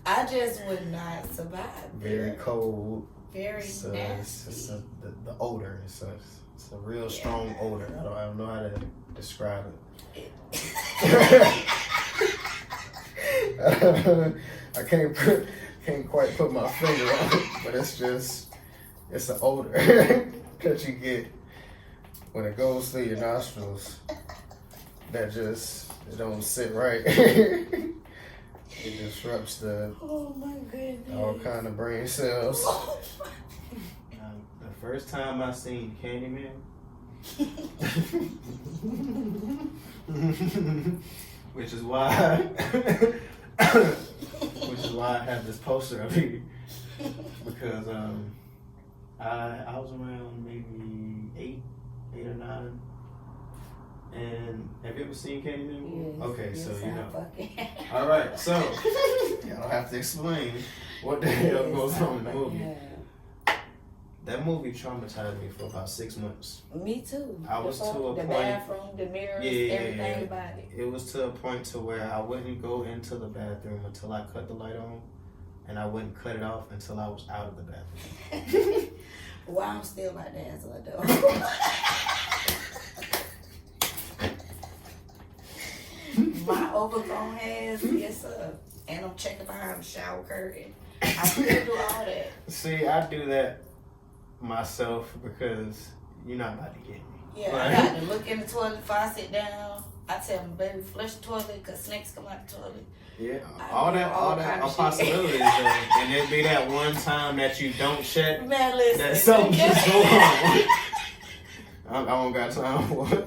I just would not survive. Very cold. Very nasty. It's the odor. It's a real strong odor. I don't know how to describe it. I can't quite put my finger on it, but it's an odor that you get when it goes through your nostrils. That it don't sit right. It disrupts oh my goodness, all kind of brain cells. The first time I seen Candyman, which is why I have this poster of you, because I was around maybe 8 or 9. And have you ever seen Candyman? Yes, Okay, so you know. Fucking... All right, so y'all don't have to explain what the hell goes on in the movie. That movie traumatized me for about 6 months. Me too. I was to a point. The bathroom, the mirrors, everything about it. It was to a point to where I wouldn't go into the bathroom until I cut the light on, and I wouldn't cut it off until I was out of the bathroom. Well, I'm still like that as an adult. My overgrown hands, yes sir. And I'm checking behind the shower curtain. I still do all that. See, I do that myself because you're not about to get me. Yeah, right? I got to look in the toilet before I sit down. I tell them, baby, flush the toilet because snakes come out the toilet. Yeah, all that are possibilities. And it'd be that one time that you don't check. Man, listen. That something just go wrong. I don't got time for it.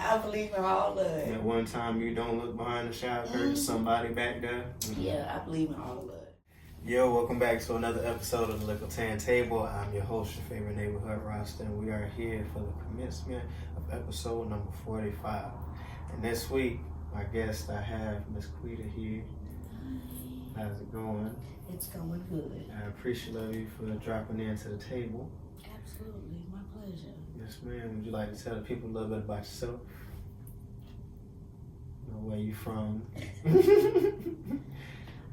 I believe in all of it. That one time you don't look behind the shower curtain, somebody back there. Yeah, I believe in all of it. Yo, welcome back to another episode of the Likkle Table. I'm your host, your favorite neighborhood roster, and we are here for the commencement of episode number 45. And this week, my guest, I have Miss Queta here. How's it going? It's going good. I appreciate you for dropping into the table. Absolutely, my pleasure. Yes, ma'am. Would you like to tell the people a little bit about yourself? Where you from?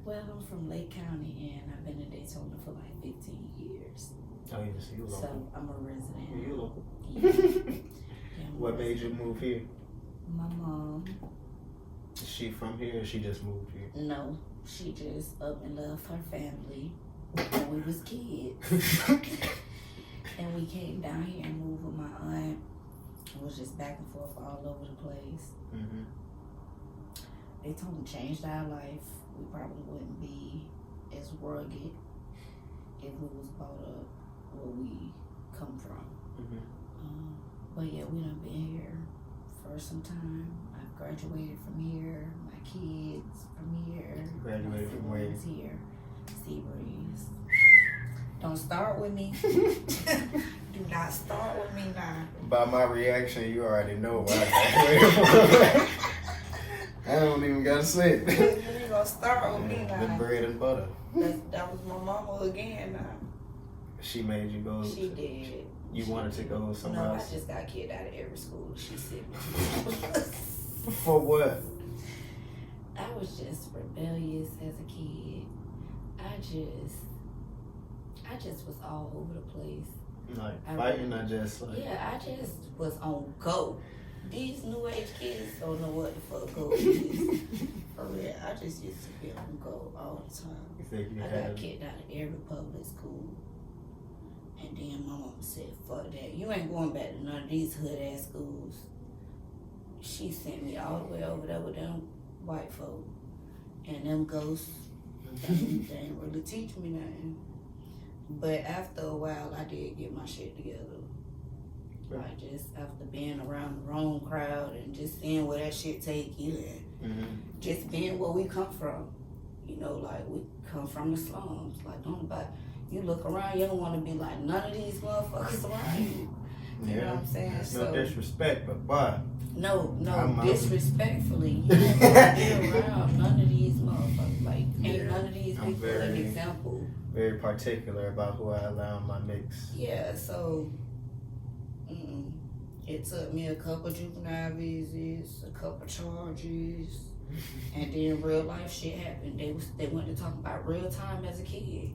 Well, I'm from Lake County, and I've been in Daytona for like 15 years. Oh, yeah, so you're local. So I'm a resident. Yeah, you're local. Yeah, What made you move here? My mom. Is she from here or she just moved here? No, she just up and left her family when we was kids. And we came down here and moved with my aunt. It was just back and forth all over the place. Mm-hmm. Daytona changed our life. We probably wouldn't be as rugged if we was brought up where we come from. Mm-hmm. But yeah, we done been here for some time. I've graduated from here. My kids from here. Graduated from where? Here. Seabreeze. Don't start with me. Do not start with me now. By my reaction, you already know where I graduated from. I don't even gotta say it. You ain't gonna start with me now. The bread and butter. That was my mama again now. She made you go? She did. You wanted to go somewhere else? No, I just got kicked out of every school she sent me to. For what? I was just rebellious as a kid. I just was all over the place. Like fighting or just like... Yeah, I just was on go. These new age kids don't know what the fuck go is. For real, I just used to be on go all the time. You think you I had... got kicked out of every public school. And then my mama said, fuck that. You ain't going back to none of these hood ass schools. She sent me all the way over there with them white folk. And them ghosts, they ain't really teach me nothing. But after a while, I did get my shit together. Like, just after being around the wrong crowd and just seeing where that shit take you and just being where we come from. You know, like, we come from the slums. Like, you look around, you don't want to be like none of these motherfuckers around you. You know what I'm saying? No disrespect, but why? No, disrespectfully. You don't want to be around none of these motherfuckers. Like, ain't none of these people an example. Very particular about who I allow in my mix. Yeah, so it took me a couple juvenile visits, a couple charges, And then real life shit happened. They went to talk about real time as a kid.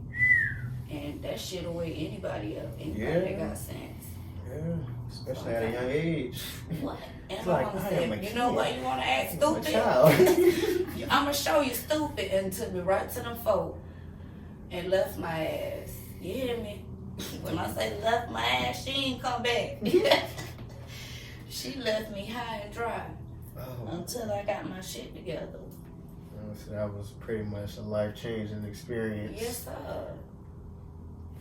And that shit away anybody up. Anybody that got sense. Yeah, especially at a young age. What? And It's my like, mama I said, am a you know kid. what, you wanna act I'm a stupid? child. I'm gonna show you stupid, and took me right to them folk and left my ass. You hear me? When I say left my ass, she ain't come back. She left me high and dry until I got my shit together. So that was pretty much a life-changing experience. Yes, sir.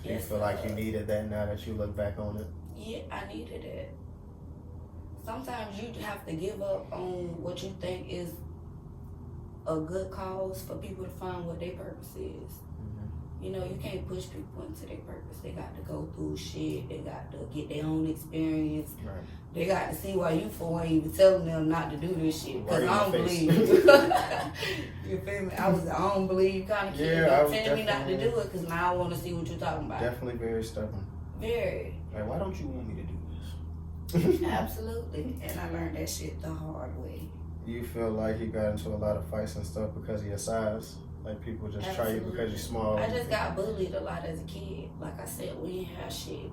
Do you feel like you needed that now that you look back on it? Yeah, I needed it. Sometimes you have to give up on what you think is a good cause for people to find what their purpose is. You know, you can't push people into their purpose. They got to go through shit. They got to get their own experience. Right. They got to see why you for ain't even telling them not to do this shit. Because I don't believe. You feel me? I was the I don't believe kind of kid. Yeah, I was telling me not to do it because now I want to see what you're talking about. Definitely very stubborn. Very. Like, why don't you want me to do this? Absolutely. And I learned that shit the hard way. You feel like you got into a lot of fights and stuff because of your size? Like, people just try you because you're small? I just got bullied a lot as a kid. Like I said, we didn't have shit.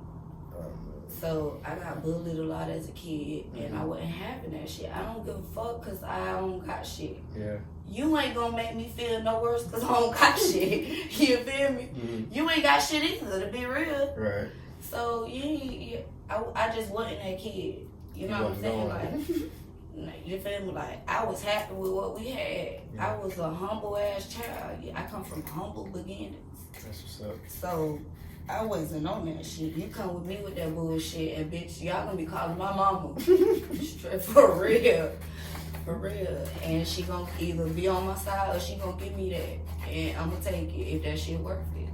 So I got bullied a lot as a kid, and I wasn't having that shit. I don't give a fuck because I don't got shit. Yeah. You ain't gonna make me feel no worse because I don't got shit. You feel me? You ain't got shit either, to be real. Right. So I just wasn't that kid. You know what I'm saying? Like, you feel me? Like, I was happy with what we had. Yeah. I was a humble ass child. I come from humble beginnings. That's what's up. So I wasn't on that shit. You come with me with that bullshit, and bitch, y'all gonna be calling my mama. Straight for real. For real. And she gonna either be on my side or she gonna give me that. And I'm gonna take it if that shit worth it.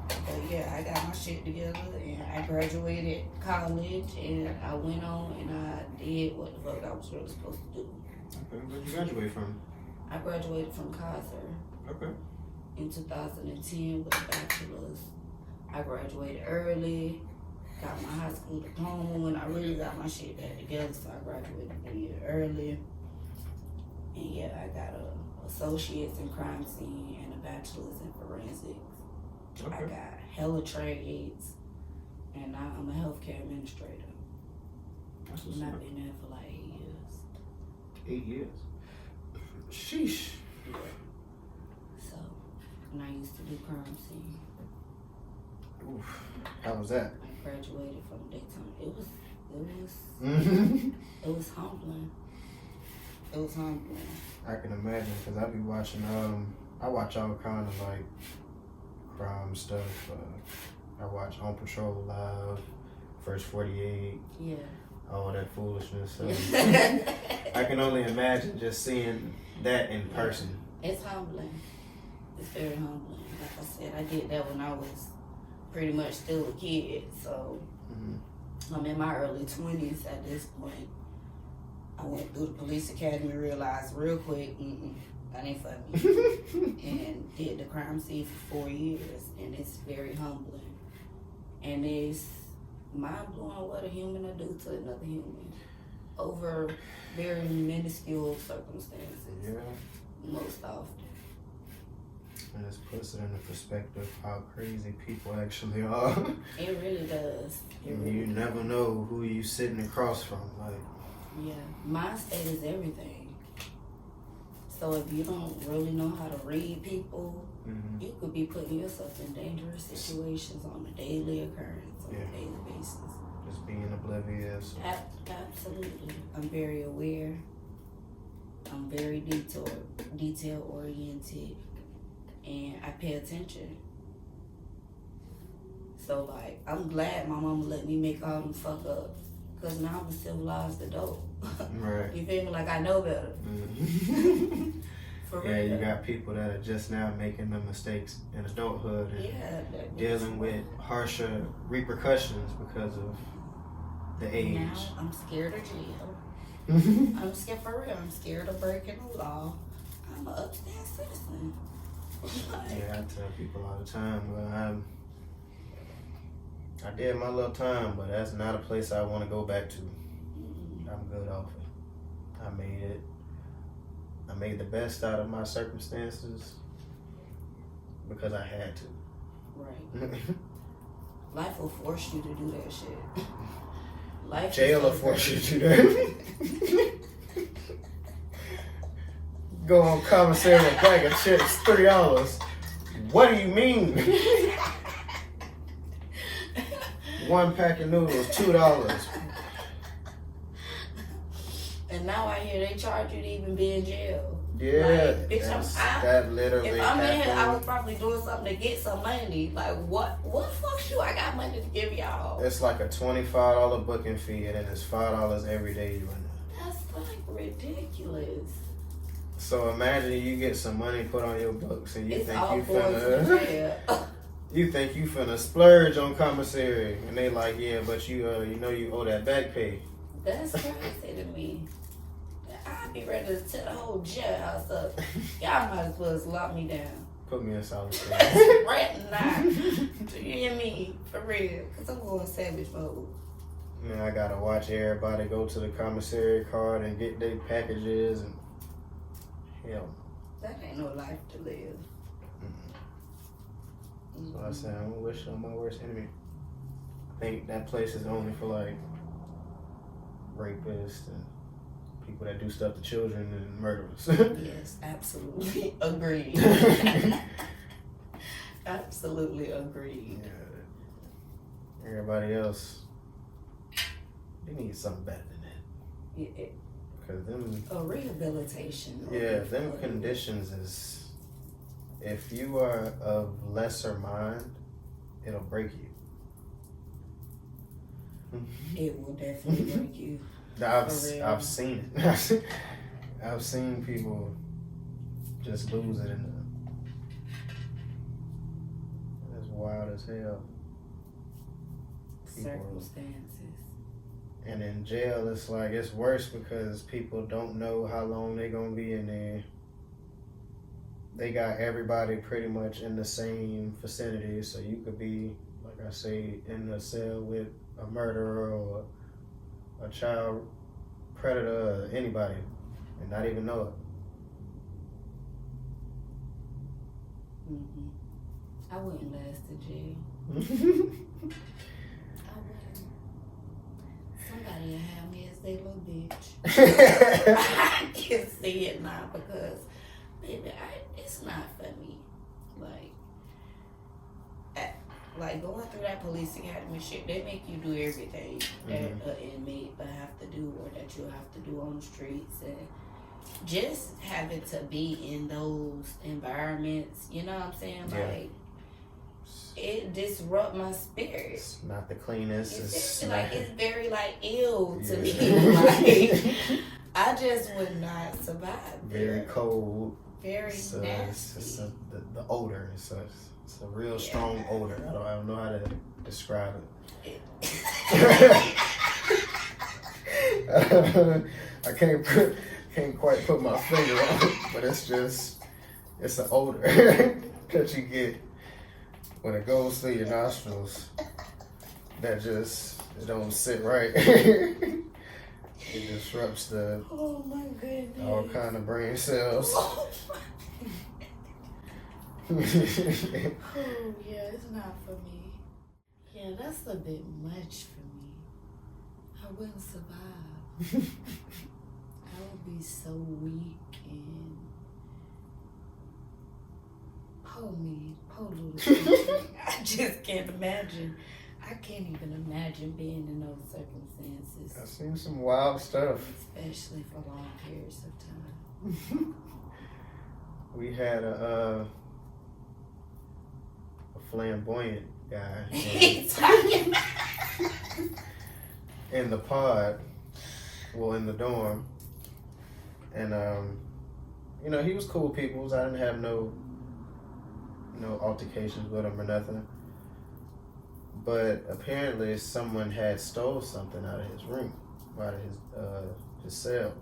But yeah, I got my shit together and I graduated college and I went on and I did what the fuck I was really supposed to do. Okay, where'd you graduate from? I graduated from Kaiser Okay. in 2010 with a bachelor's. I graduated early, got my high school diploma when I really got my shit back together, so I graduated a year early. And yeah, I got a associate's in crime scene and a bachelor's in forensics. Okay. I got hella trades, and now I'm a healthcare administrator. That's what's And I've up. been there for like 8 years. 8 years. Sheesh. So, and I used to do crime scene. Oof. How was that? I graduated from daytime. It was humbling. It was humbling. I can imagine, because I be watching, I watch all kind of like crime stuff. I watch On Patrol Live, First 48, Yeah. all that foolishness. So I can only imagine just seeing that in person. It's humbling. It's very humbling. Like I said, I did that when I was pretty much still a kid. So I'm in my early 20s at this point. I went through the police academy, realized real quick, that ain't for me. And did the crime scene for 4 years. And it's very humbling. And it's mind-blowing what a human will do to another human over very minuscule circumstances. Yeah. Most often. And this puts it into perspective how crazy people actually are. It really does. It really You never know who you sitting across from. Like, yeah. Mind state is everything. So if you don't really know how to read people, you could be putting yourself in dangerous situations on a daily occurrence, on a daily basis. just being oblivious. Absolutely. I'm very aware. I'm very detail oriented. And I pay attention. So, like, I'm glad my mama let me make all them fuck ups. Because now I'm a civilized adult. Right. You feel me? Like, I know better. For real. Yeah, you got people that are just now making the mistakes in adulthood and dealing with harsher repercussions because of the age. Now I'm scared of jail. I'm scared for real. I'm scared of breaking the law. I'm an upstanding citizen. Yeah, I tell people all the time, well, I did my little time, but that's not a place I want to go back to. I'm good off it. I made it. made the best out of my circumstances because I had to. Right. Life will force you to do that shit. Life Jail will force you to do that. Go on commissary, a bag of chips, $3. What do you mean? One pack of noodles, $2. And now I hear they charge you to even be in jail. Yeah, like, bitch, that literally if I'm in here, I happened. was probably doing something to get some money. Like, what fuck you? I got money to give y'all. It's like a $25 booking fee, and then it's $5 every day you run it. That's like ridiculous. So imagine you get some money put on your books, and you It's think all you going to finna, jail. you think you finna splurge on commissary, and they like, yeah, but you know you owe that back pay. That's crazy to me. I'd be ready to tear the whole jailhouse up. Y'all might as well just lock me down. Put me in solitary. Right now. Do you hear me? For real. Because I'm going savage mode. Man, I gotta watch everybody go to the commissary card and get their packages, and hell. That ain't no life to live. So I said, I'm gonna wish on my worst enemy. I think that place is only for like rapists and people that do stuff to children and murderers. Yes, absolutely agreed. Absolutely agreed. Yeah. Everybody else, they need something better than that. Yeah, Because them, a rehabilitation. yeah, them conditions is, if you are of lesser mind, it'll break you. It will definitely break you. I've seen it. I've seen people just lose it in it's wild as hell. People, Circumstances. and in jail, it's like it's worse because people don't know how long they're gonna be in there. They got everybody pretty much in the same vicinity, so you could be, like I say, in a cell with a murderer or a child predator or anybody and not even know it. I wouldn't last to jail. I wouldn't. Somebody will have me as their little bitch. I can see it now because, baby, it's not for me. Like going through that police academy shit, they make you do everything that an inmate would have to do or that you'll have to do on the streets. And just having to be in those environments, you know what I'm saying? Yeah. Like, it disrupt my spirit. It's not the cleanest. It's It's like, not, it's very like ill to Yeah. me. Like, I just would not survive. very there. cold. Very It's nasty. the odor. It's a real strong odor. I don't know how to describe it. I can't quite put my finger on it, but it's an odor that you get when it goes through your nostrils. That it don't sit right. It disrupts Oh my goodness. all kind of brain cells. Oh yeah, it's not for me. Yeah, that's a bit much for me. I wouldn't survive. I would be so weak and poor little thing. I just can't imagine. I can't even imagine being in those circumstances, I've seen some wild stuff. especially for long periods of time. We had a flamboyant guy in the pod, well, in the dorm, and he was cool people. I didn't have no altercations with him or nothing. But apparently someone had stole something out of his room, out of his cell.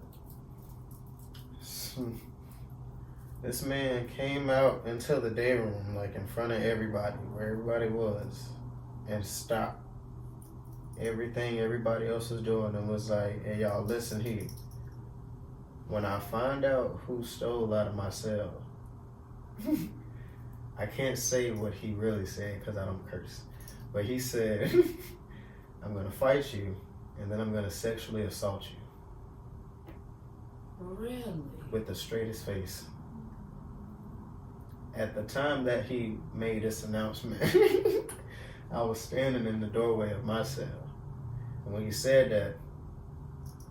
This man came out into the day room, like in front of everybody, where everybody was, and stopped everything everybody else was doing and was like, hey, y'all, listen here. when I find out who stole out of my cell, I can't say what he really said because I don't curse. But he said, I'm going to fight you and then I'm going to sexually assault you. Really? With the straightest face. At the time that he made this announcement, I was standing in the doorway of my cell. And when he said that,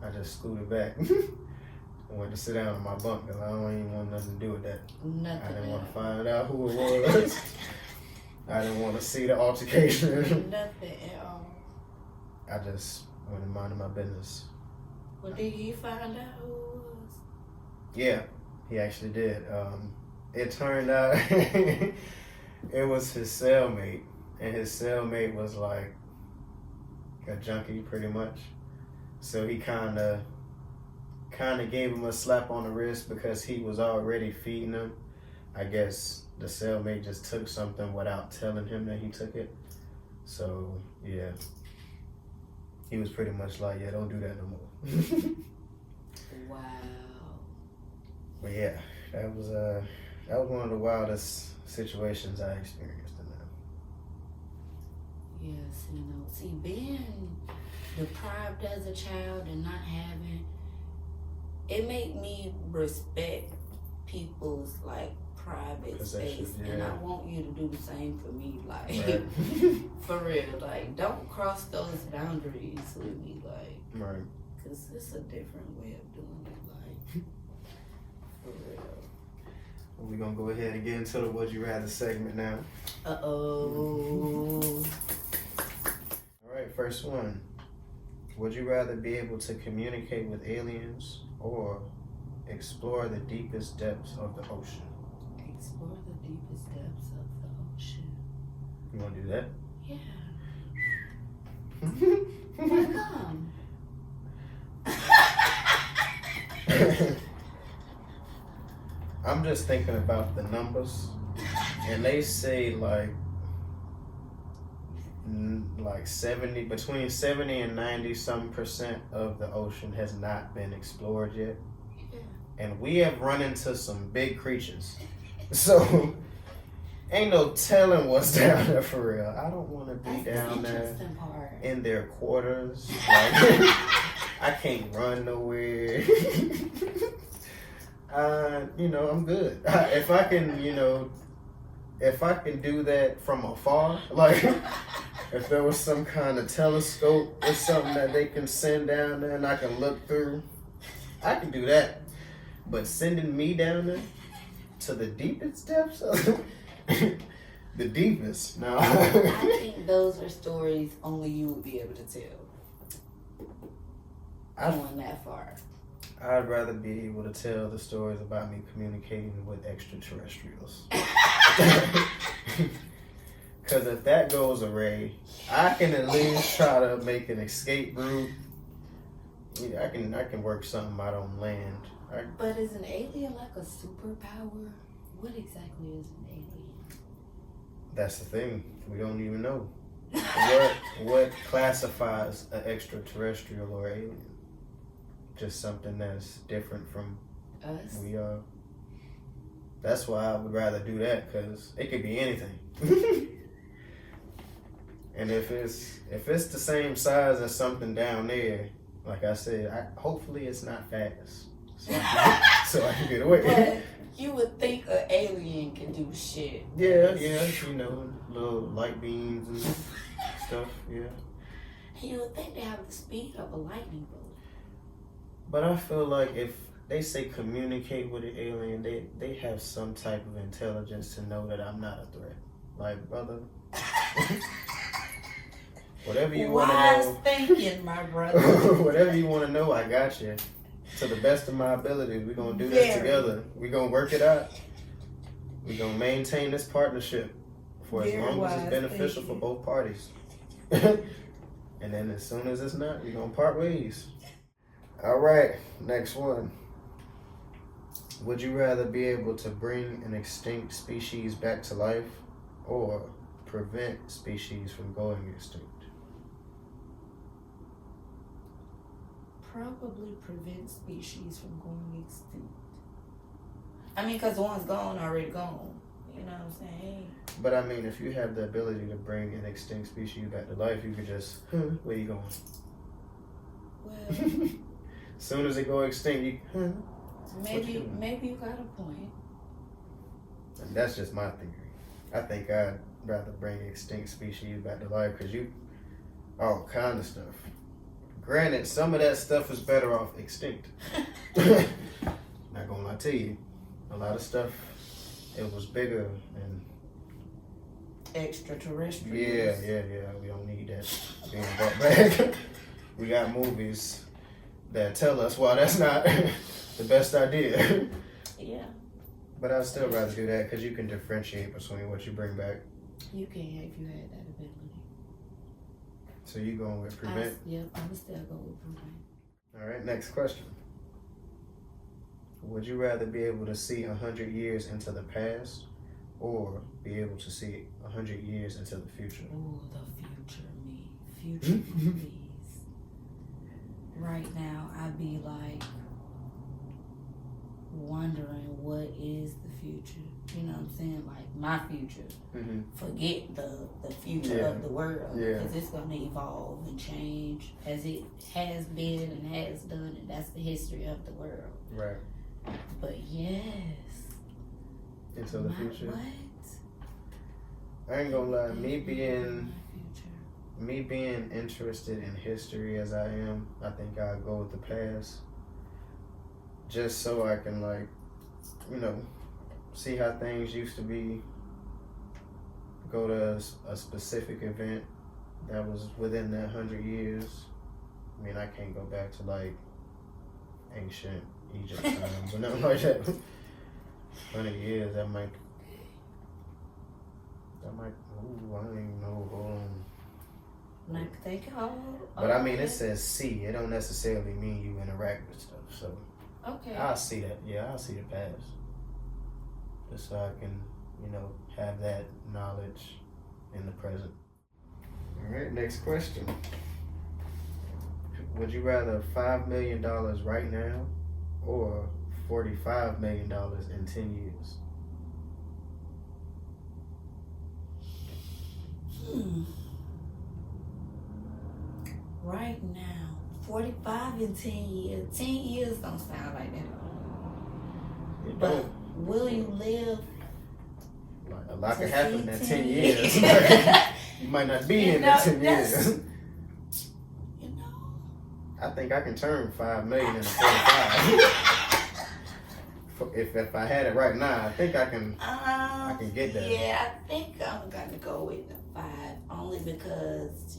I just scooted back. I went to sit down on my bunk because I don't even want nothing to do with that. Nothing. I didn't want to find out who it was. I didn't want to see the altercation. Nothing at all. I just went and minded my business. Well, did he find out who it was? Yeah, he actually did. It turned out it was his cellmate, and his cellmate was like a junkie pretty much. So he kind of gave him a slap on the wrist because he was already feeding him. I guess the cellmate just took something without telling him that he took it. So yeah, he was pretty much like, yeah, don't do that no more. Wow. But yeah, that was one of the wildest situations I experienced in that. Yes, see, being deprived as a child and not having, it made me respect people's like private space, yeah. and I want you to do the same for me, like Right. for real, like don't cross those boundaries with me, like, Right. cause it's a different way of doing it, like for real. Well, we're gonna go ahead and get into the Would You Rather segment now. Uh-oh. All right, first one. Would you rather be able to communicate with aliens or explore the deepest depths of the ocean? Explore the deepest depths of the ocean. You wanna do that? Yeah. Come. I'm just thinking about the numbers, and they say like 70, between 70 and 90% of the ocean has not been explored yet. Yeah. And we have run into some big creatures. So ain't no telling what's down there for real. I don't want to be down there in their quarters. Like, I can't run nowhere. I'm good. If I can do that from afar, like if there was some kind of telescope or something that they can send down there and I can look through, I can do that. But sending me down there to the deepest depths of the deepest, no. I think those are stories only you would be able to tell. Going that far. I'd rather be able to tell the stories about me communicating with extraterrestrials. Because if that goes away, I can at least try to make an escape route. Yeah, I can work something out on land. But is an alien like a superpower? What exactly is an alien? That's the thing. We don't even know. What classifies an extraterrestrial or alien? Just something that's different from us. We are. That's why I would rather do that, because it could be anything. And if it's the same size as something down there, like I said, hopefully it's not fast, so I can get away. But you would think an alien can do shit. Yeah, little light beams and stuff. Yeah. You would think they have the speed of a lightning bolt. But I feel like if they say communicate with an alien, they have some type of intelligence to know that I'm not a threat. Like, brother, whatever you want to know. Wise thinking, my brother. Whatever you want to know, I got you. To the best of my abilities, we're going to do this together. We're going to work it out. We're going to maintain this partnership for as long as it's beneficial for both parties. And then as soon as it's not, we're going to part ways. All right, next one. Would you rather be able to bring an extinct species back to life or prevent species from going extinct? probably prevent species from going extinct. I mean, because the one's gone already gone. You know what I'm saying? But I mean, if you have the ability to bring an extinct species back to life, you could just, where you going? Well, Soon as it go extinct, you, maybe you got a point. And that's just my theory. I think I'd rather bring extinct species back to life because all kind of stuff. Granted, some of that stuff is better off extinct. Not gonna lie to you, a lot of stuff, it was bigger and Extraterrestrials. yeah. We don't need that being brought back. We got movies that tell us why that's not the best idea. Yeah. But I'd still rather do that because you can differentiate between what you bring back. You can if you had that ability. So you going with prevent? I would still go with prevent. All right, next question. Would you rather be able to see 100 years into the past or be able to see 100 years into the future? Oh, the future me. Future me, please. Right now, I'd be like wondering what is the future. You know what I'm saying? Like my future. Mm-hmm. Forget the future of the world. Because it's going to evolve and change as it has been and has done. And that's the history of the world. Right. But yes. Into the future? What? I ain't gonna lie, me being interested in history as I am, I think I'll go with the past. Just so I can see how things used to be. Go to a specific event that was within that 100 years. I mean, I can't go back to ancient Egypt times or nothing like that. 100 years, that might, I don't even know. Like think But I mean, it says see. It don't necessarily mean you interact with stuff. So okay. I'll see that. Yeah, I'll see the past. Just so I can, have that knowledge in the present. All right, next question. Would you rather $5 million right now or $45 million in 10 years? Right now, 45 in 10 years. 10 years don't sound like that. It But don't. will you live? A lot can to happen see in 10 10 years. You might not be in that 10 years. I think I can turn 5 million into 45. if I had it right now, I think I can get that. Yeah, I think I'm gonna go with the 5 only because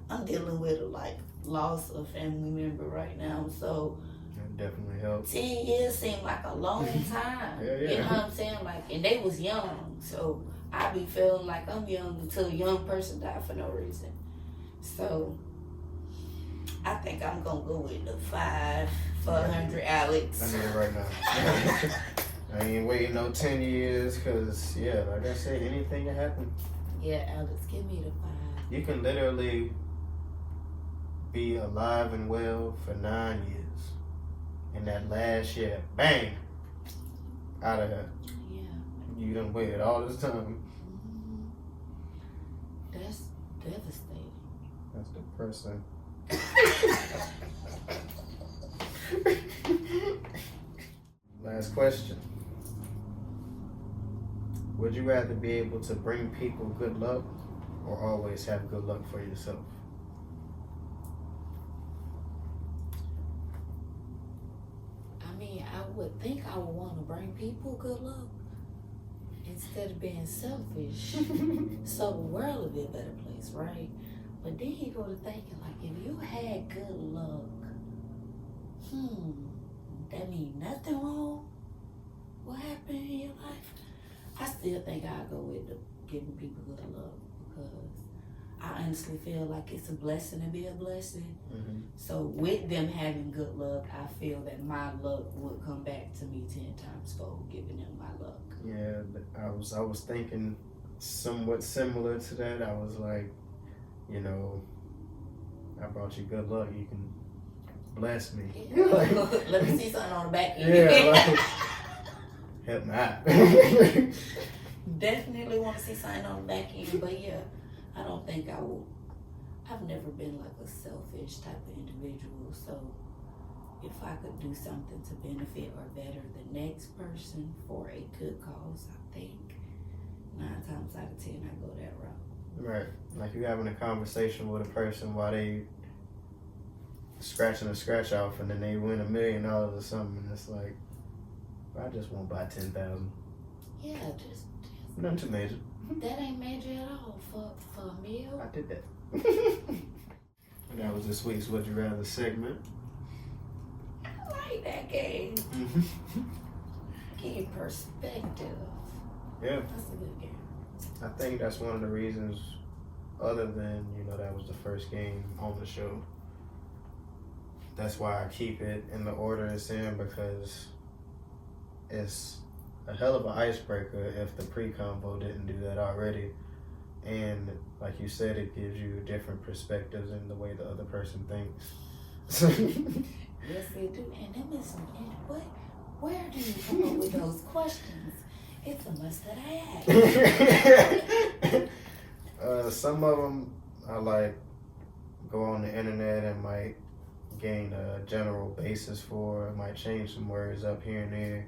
I'm dealing with loss of family member right now, so that definitely helps. 10 years seemed like a long time. Yeah. You know what I'm saying? And they was young, so I be feeling like I'm young until a young person die for no reason. So I think I'm gonna go with the 5 for 100, Alex. I need it right now. I ain't waiting no 10 years because, like I said, anything can happen. Yeah, Alex, give me the 5. You can literally be alive and well for 9 years. And that last year, bang, out of here. Yeah. You done waited all this time. That's devastating. That's depressing. Last question. Would you rather be able to bring people good luck or always have good luck for yourself? I mean, I would think I would want to bring people good luck instead of being selfish. So the world would be a better place, right? But then you go to thinking, if you had good luck, that mean nothing wrong? What happened in your life? I still think I'll go with giving people good luck because I honestly feel like it's a blessing to be a blessing. Mm-hmm. So with them having good luck, I feel that my luck would come back to me 10 times fold, giving them my luck. Yeah, I was thinking somewhat similar to that. I was like, I brought you good luck. You can bless me. Yeah. Like, Let me see something on the back end. yeah, like, help me out. Definitely want to see something on the back end, but yeah, I don't think I will. I've never been like a selfish type of individual, so if I could do something to benefit or better the next person for a good cause, I think 9 times out of 10 I go that route. Right. Like you having a conversation with a person while they scratching a scratch off and then they win $1 million or something, and it's like, I just won't buy 10,000. Yeah, just Nothing too major. that ain't major at all for a meal. I did that. And that was this week's Would You Rather segment. I like that game. Give you perspective. Yeah. That's a good game. I think that's one of the reasons, other than, that was the first game on the show. That's why I keep it in the order it's in, because it's a hell of an icebreaker if the pre-combo didn't do that already. And like you said, it gives you different perspectives in the way the other person thinks. Yes, they do. And them is some, where do you come up with those questions? It's a must that I ask. Some of them I like go on the internet and might gain a general basis for. I might change some words up here and there.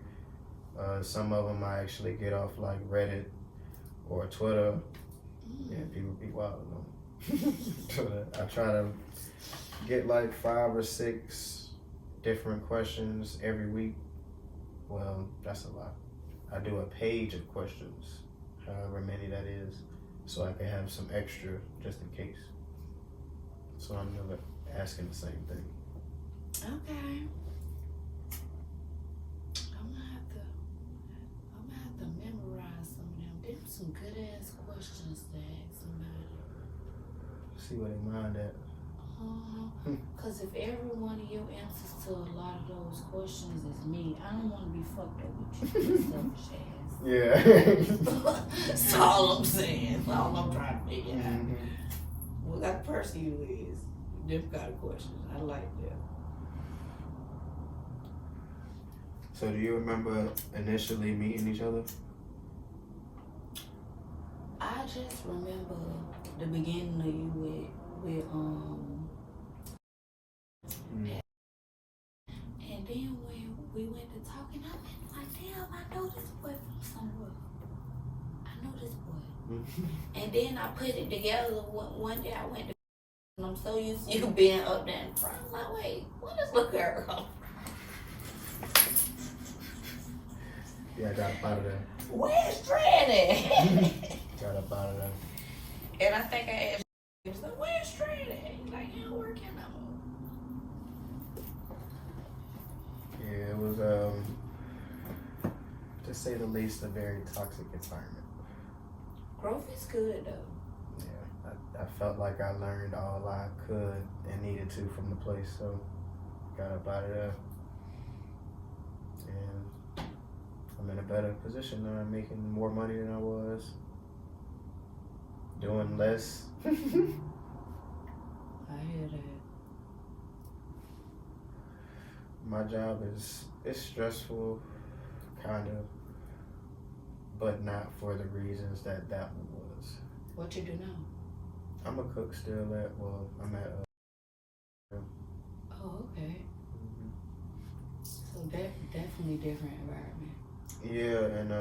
Some of them I actually get off like Reddit or Twitter. Yeah, people be wild. I try to get like 5 or 6 different questions every week. Well, that's a lot. I do a page of questions, however many that is, so I can have some extra just in case. So I'm never asking the same thing. Okay. I'm gonna have to memorize some of them. There's some good ass questions to ask somebody. See where they mind at. Cause if every one of your answers to a lot of those questions is me, I don't want to be fucked up with you, selfish ass. Yeah. That's all I'm saying. That's all I'm trying to figure out. What kind of person you is? Different kind of questions. I like that. So do you remember initially meeting each other? I just remember the beginning of you with and then when we went to talking, I went like, damn, I know this boy from somewhere. I know this boy. And then I put it together one day I went to and I'm so used to you being up there in front. I'm like, wait, where does little girl come from? Yeah, I got up out of there. Where's Trent at? Got up out of there. And I think I asked he was like, where's Trent at? He's like, you don't work here no more. Yeah, it was, to say the least, a very toxic environment. Growth is good though. Yeah, I felt like I learned all I could and needed to from the place, so got up out of there. And I'm in a better position now. I'm making more money than I was. Doing less. I hear that. My job it's stressful, kind of, but not for the reasons that one was. What you do now? I'm a cook still I'm at Oh, okay. So definitely different environment. Yeah, and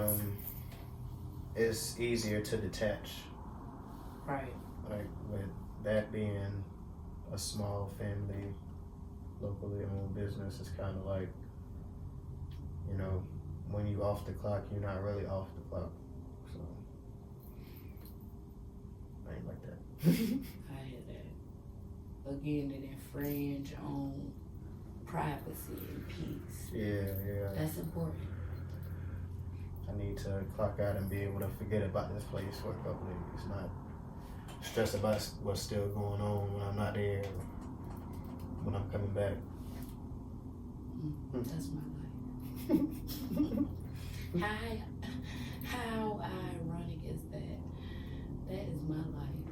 it's easier to detach. Right. Like with that being a small family, locally owned business, it's kind of like, when you off the clock, you're not really off the clock. So I ain't like that. I hear that. Again, it infringe on privacy and peace. Yeah. That's important. I need to clock out and be able to forget about this place for a couple of days, not stress about what's still going on when I'm not there, when I'm coming back. That's my life. How ironic is that? That is my life.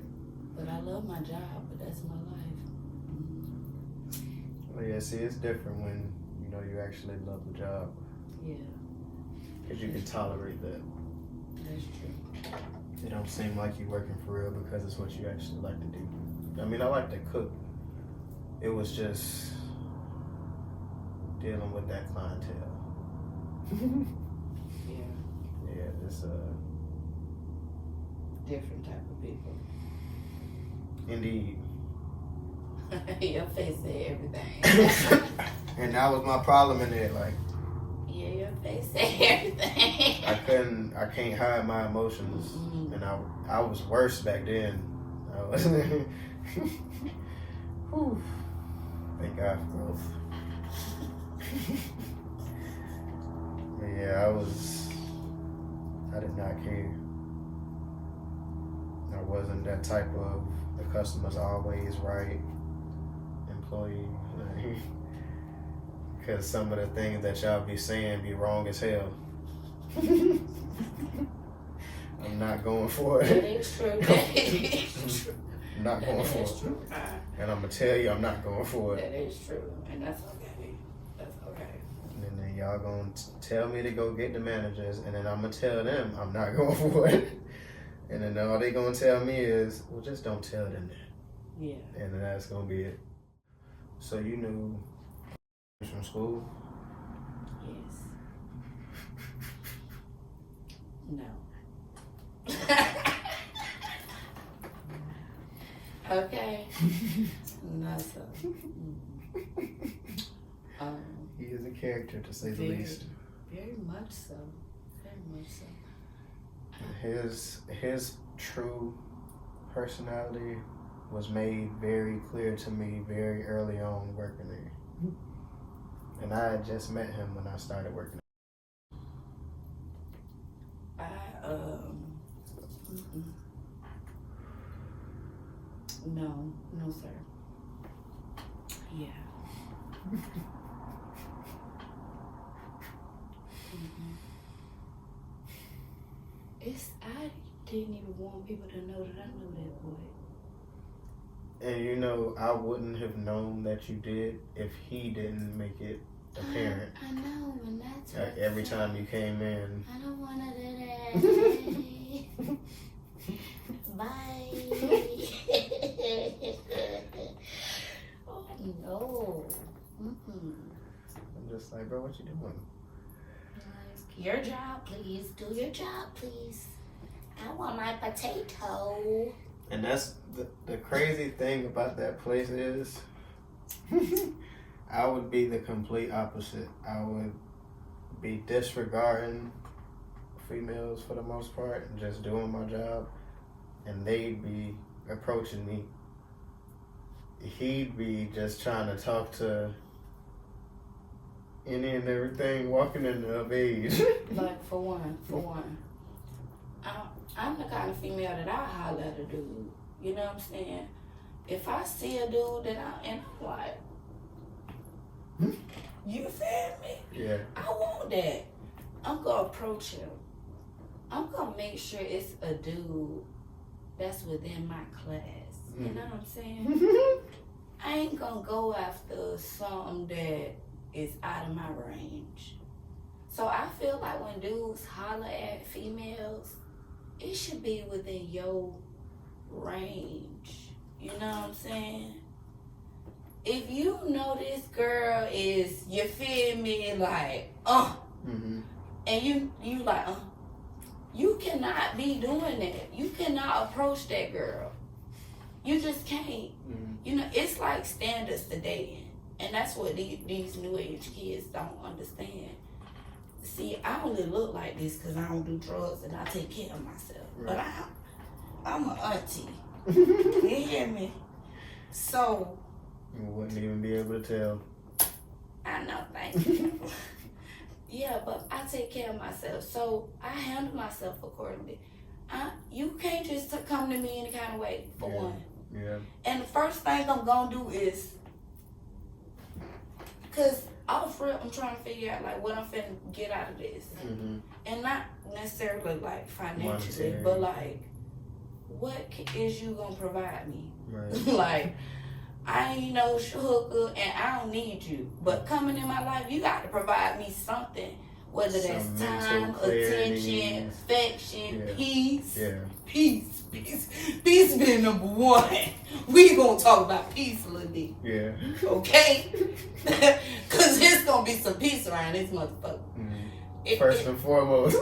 But I love my job, but that's my life. Well, yeah, see, it's different when you know you actually love the job. Yeah. Because you can tolerate that. That's true. It don't seem like you're working for real because it's what you actually like to do. I mean, I like to cook. It was just dealing with that clientele. Yeah. Yeah, it's Different type of people. indeed. Your face said everything. And that was my problem in it. Like, Yeah, your face said everything. I can't hide my emotions, and I was worse back then. I was, whew. Thank God for growth. But yeah, I did not care. I wasn't that type of the customer's always right employee. Because some of the things that y'all be saying be wrong as hell. I'm not going for it. That is true. That is true. I'm not going for it. True. And I'm going to tell you I'm not going for it. That is true. And that's okay. That's okay. And then y'all going to tell me to go get the managers, and then I'm going to tell them I'm not going for it. And then all they going to tell me is, well, just don't tell them that. Yeah. And then that's going to be it. So you knew from school? Yes. No. Okay. No, sir. He is a character, to say the least. Very much so. Very much so. His true personality was made very clear to me very early on working there. And I had just met him when I started working. No, sir. Yeah. I didn't even want people to know that I knew that boy. And you know, I wouldn't have known that you did if he didn't make it apparent. I know, and that's what every time you came in. I don't want to do that. Bye. Oh no. I'm just like, bro, what you doing? Your job, please. Do your job, please. I want my potato. And that's the crazy thing about that place is I would be the complete opposite. I would be disregarding females for the most part and just doing my job, and they'd be approaching me. He'd be just trying to talk to any and everything walking in of age. Like, for one, I'm the kind of female that I holler at a dude. You know what I'm saying? If I see a dude and I'm like, you feel me? Yeah. I want that. I'm gonna approach him. I'm gonna make sure it's a dude that's within my class. You know what I'm saying? I ain't gonna go after something that is out of my range. So I feel like when dudes holler at females, it should be within your range. You know what I'm saying? If you know this girl is, you feel me, like, and you like, you cannot be doing that. You cannot approach that girl. You just can't. You know, it's like standards to dating. And that's what these new age kids don't understand. See, I only look like this because I don't do drugs and I take care of myself. Right. But I'm an auntie. You hear me? So. You wouldn't even be able to tell. I know, thank you. Yeah, but I take care of myself. So I handle myself accordingly. You can't just come to me any kind of way, for one. Yeah. And the first thing I'm going to do is, because off rip, I'm trying to figure out like what I'm finna get out of this. And not necessarily like financially, but like, what is you gonna provide me? Right. Like, I ain't no hooker and I don't need you. But coming in my life, you got to provide me something. Whether that's Some time, mental clarity. attention, affection, Yeah. peace. Yeah. Peace. Peace being number one. We gonna talk about peace a little bit. Yeah. Okay? Cause there's gonna be some peace around this motherfucker. Mm-hmm. First and foremost.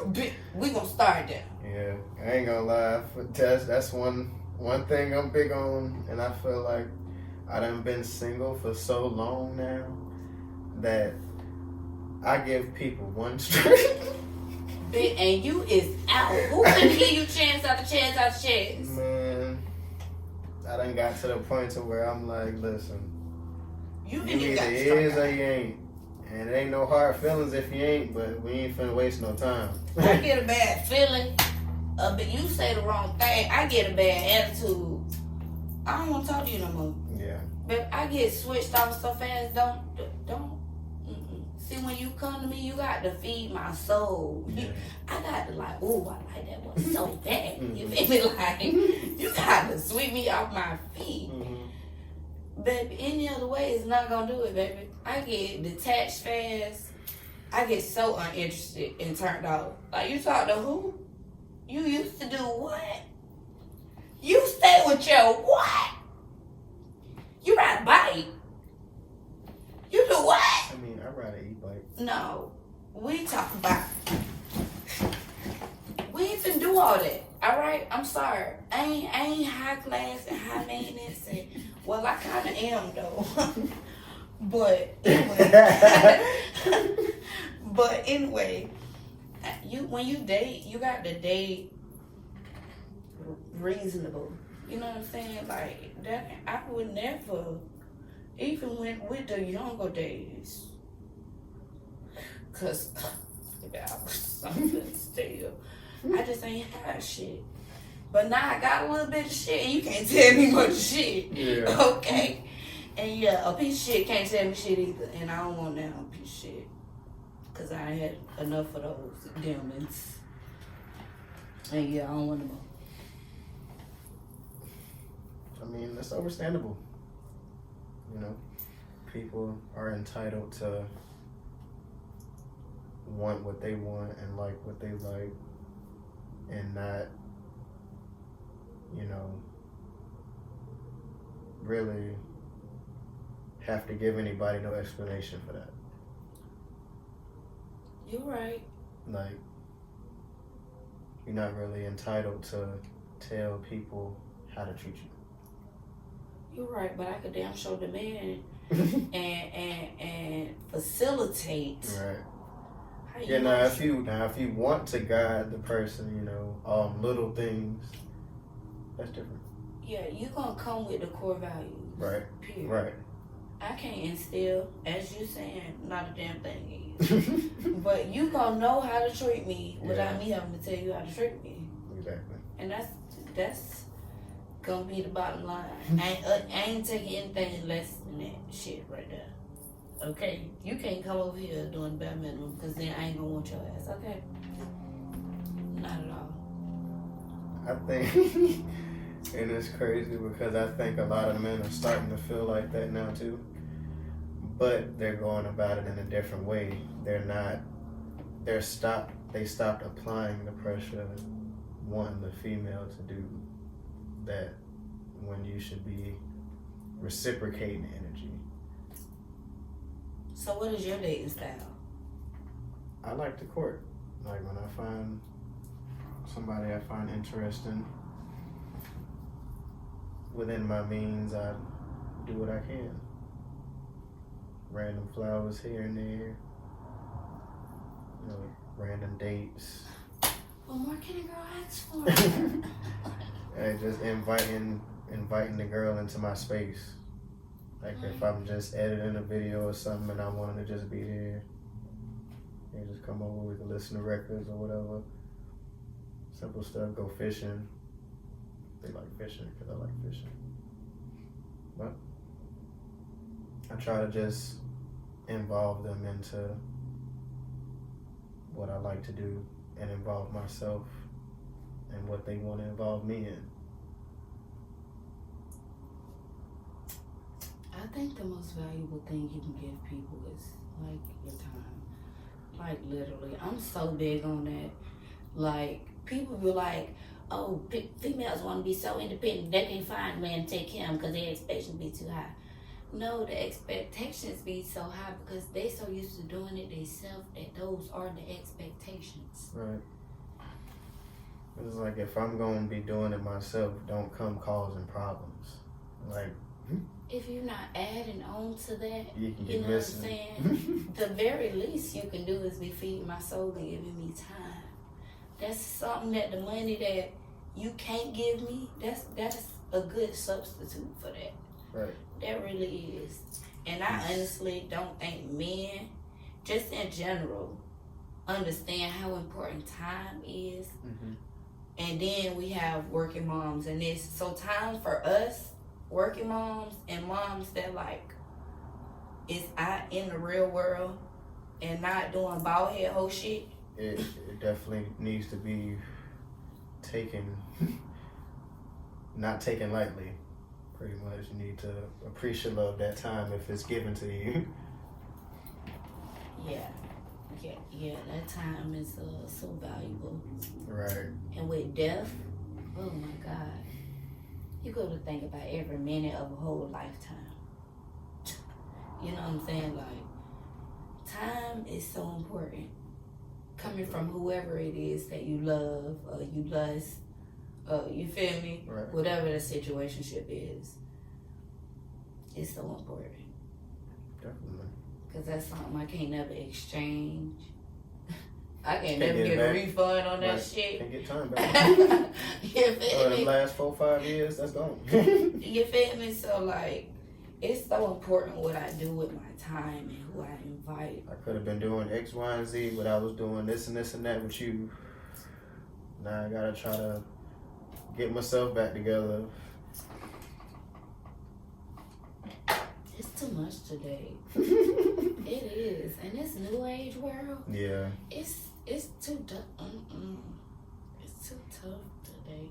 We gonna start there. Yeah. I ain't gonna lie. That's one thing I'm big on, and I feel like I done been single for so long now that I give people one straight. And you is out. Who can give you chance after chance after chance? Man, I done got to the point to where I'm like, listen, you either is or you ain't. And it ain't no hard feelings if you ain't, but we ain't finna waste no time. I get a bad feeling, but you say the wrong thing. I get a bad attitude. I don't want to talk to you no more. Yeah. But I get switched off so fast. Don't. See, when you come to me, you got to feed my soul. Yeah. I got to like, oh, I like that one so bad. You feel me? Like, you got to sweep me off my feet. Mm-hmm. Baby, any other way is not going to do it, baby. I get detached fast. I get so uninterested and turned off. Like, you talk to who? You used to do what? You stay with your what? You ride a bike. You do what? I mean, I'd rather eat bike. No. We talk about. We ain't finna do all that. Alright? I'm sorry. I ain't high class and high maintenance and well I kinda am though. But anyway, when you date, you got to date reasonable. You know what I'm saying? Like that, I would never, even with the younger days, cause I was something still. I just ain't had shit. But now I got a little bit of shit, and you can't tell me much shit. Yeah. Okay. And yeah, a piece of shit can't tell me shit either, and I don't want that piece of shit, cause I had enough of those demons. And yeah, I don't want them more. I mean, that's understandable. You know, people are entitled to want what they want and like what they like, and not, you know, really have to give anybody no explanation for that. You're right. Like, you're not really entitled to tell people how to treat you. You're right, but I could damn sure demand and facilitate. Right. How you Yeah, want now if you want to guide the person, you know, little things, that's different. Yeah, you gonna come with the core values. Right. Period. Right. I can't instill, as you saying, not a damn thing is. But you gonna know how to treat me without me having to tell you how to treat me. Exactly. And that's gonna be the bottom line. I ain't taking anything less than that shit right there. Okay? You can't come over here doing bare minimum because then I ain't gonna want your ass. Okay? Not at all. I think, and it's crazy because I think a lot of men are starting to feel like that now too. But they're going about it in a different way. They stopped applying the pressure wanting the female to do that when you should be reciprocating energy. So what is your dating style? I like to court. Like when I find somebody I find interesting, within my means, I do what I can. Random flowers here and there, you know, random dates. What more can a girl ask for? And just inviting the girl into my space. Like if I'm just editing a video or something and I want her to just be there, and just come over, we can listen to records or whatever. Simple stuff. Go fishing. They like fishing because I like fishing. But I try to just involve them into what I like to do and involve myself in what they want to involve me in. I think the most valuable thing you can give people is like your time. Like literally, I'm so big on that. Like people be like, "Oh, females want to be so independent they can find a man to take care of them because their expectations be too high." No, the expectations be so high because they so used to doing it themselves that those are the expectations. Right. It's like if I'm gonna be doing it myself, don't come causing problems. Like if you're not adding on to that, you can you get know missing. what I'm saying? The very least you can do is be feeding my soul and giving me time. That's something that the money that you can't give me, that's a good substitute for that. Right. That really is. And I honestly don't think men, just in general, understand how important time is. Mm-hmm. And then we have working moms, and it's so time for us working moms and moms that like is out in the real world and not doing bald head whole shit. It definitely needs to be taken, not taken lightly. Pretty much, you need to appreciate that time if it's given to you. Yeah, that time is so valuable. Right. And with death, oh my God, you got to think about every minute of a whole lifetime. You know what I'm saying? Like, time is so important. Coming from whoever it is that you love or you lust, you feel me? Right. Whatever the situationship is, it's so important. Definitely. Because that's something I can't never exchange. I can't Can't never get get a refund on that Right. shit. Can't get time back. You feel The me? last 4-5 years, that's gone. You feel me? So like, it's so important what I do with my time and who I invite. I could have been doing X, Y, and Z, but I was doing this and this and that with you. Now I gotta try to get myself back together. It's too much today. It is, and this new age world. Yeah. It's too tough. It's too tough today.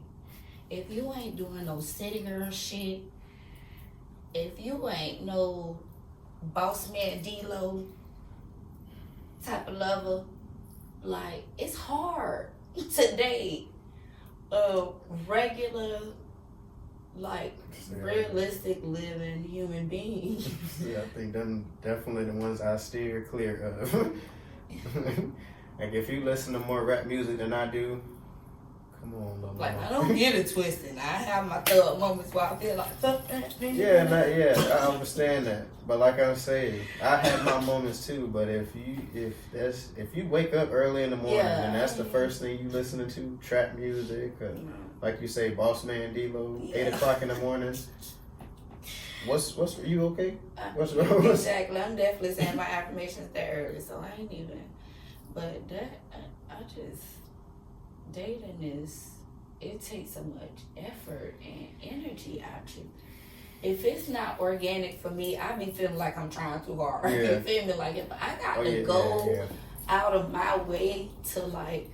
If you ain't doing no city girl shit, if you ain't no boss man D-Lo type of lover, like it's hard to date a regular, like realistic living human being. Yeah, I think them definitely the ones I steer clear of. Like if you listen to more rap music than I do, come on, little Like mama. I don't get it twisted. I have my thug moments where I feel like I understand that. But like I was saying, I have my moments too. But if you wake up early in the morning and that's the first thing you listening to, trap music, like you say, Boss Man D-Lo, 8 o'clock in the morning. What's you okay? What's wrong? Exactly. I'm definitely saying my affirmations that early, so I ain't even. But that I just dating is, it takes so much effort and energy out you. If it's not organic for me, I be feeling like I'm trying too hard. Yeah. You feel me? Like if I got to go out of my way to like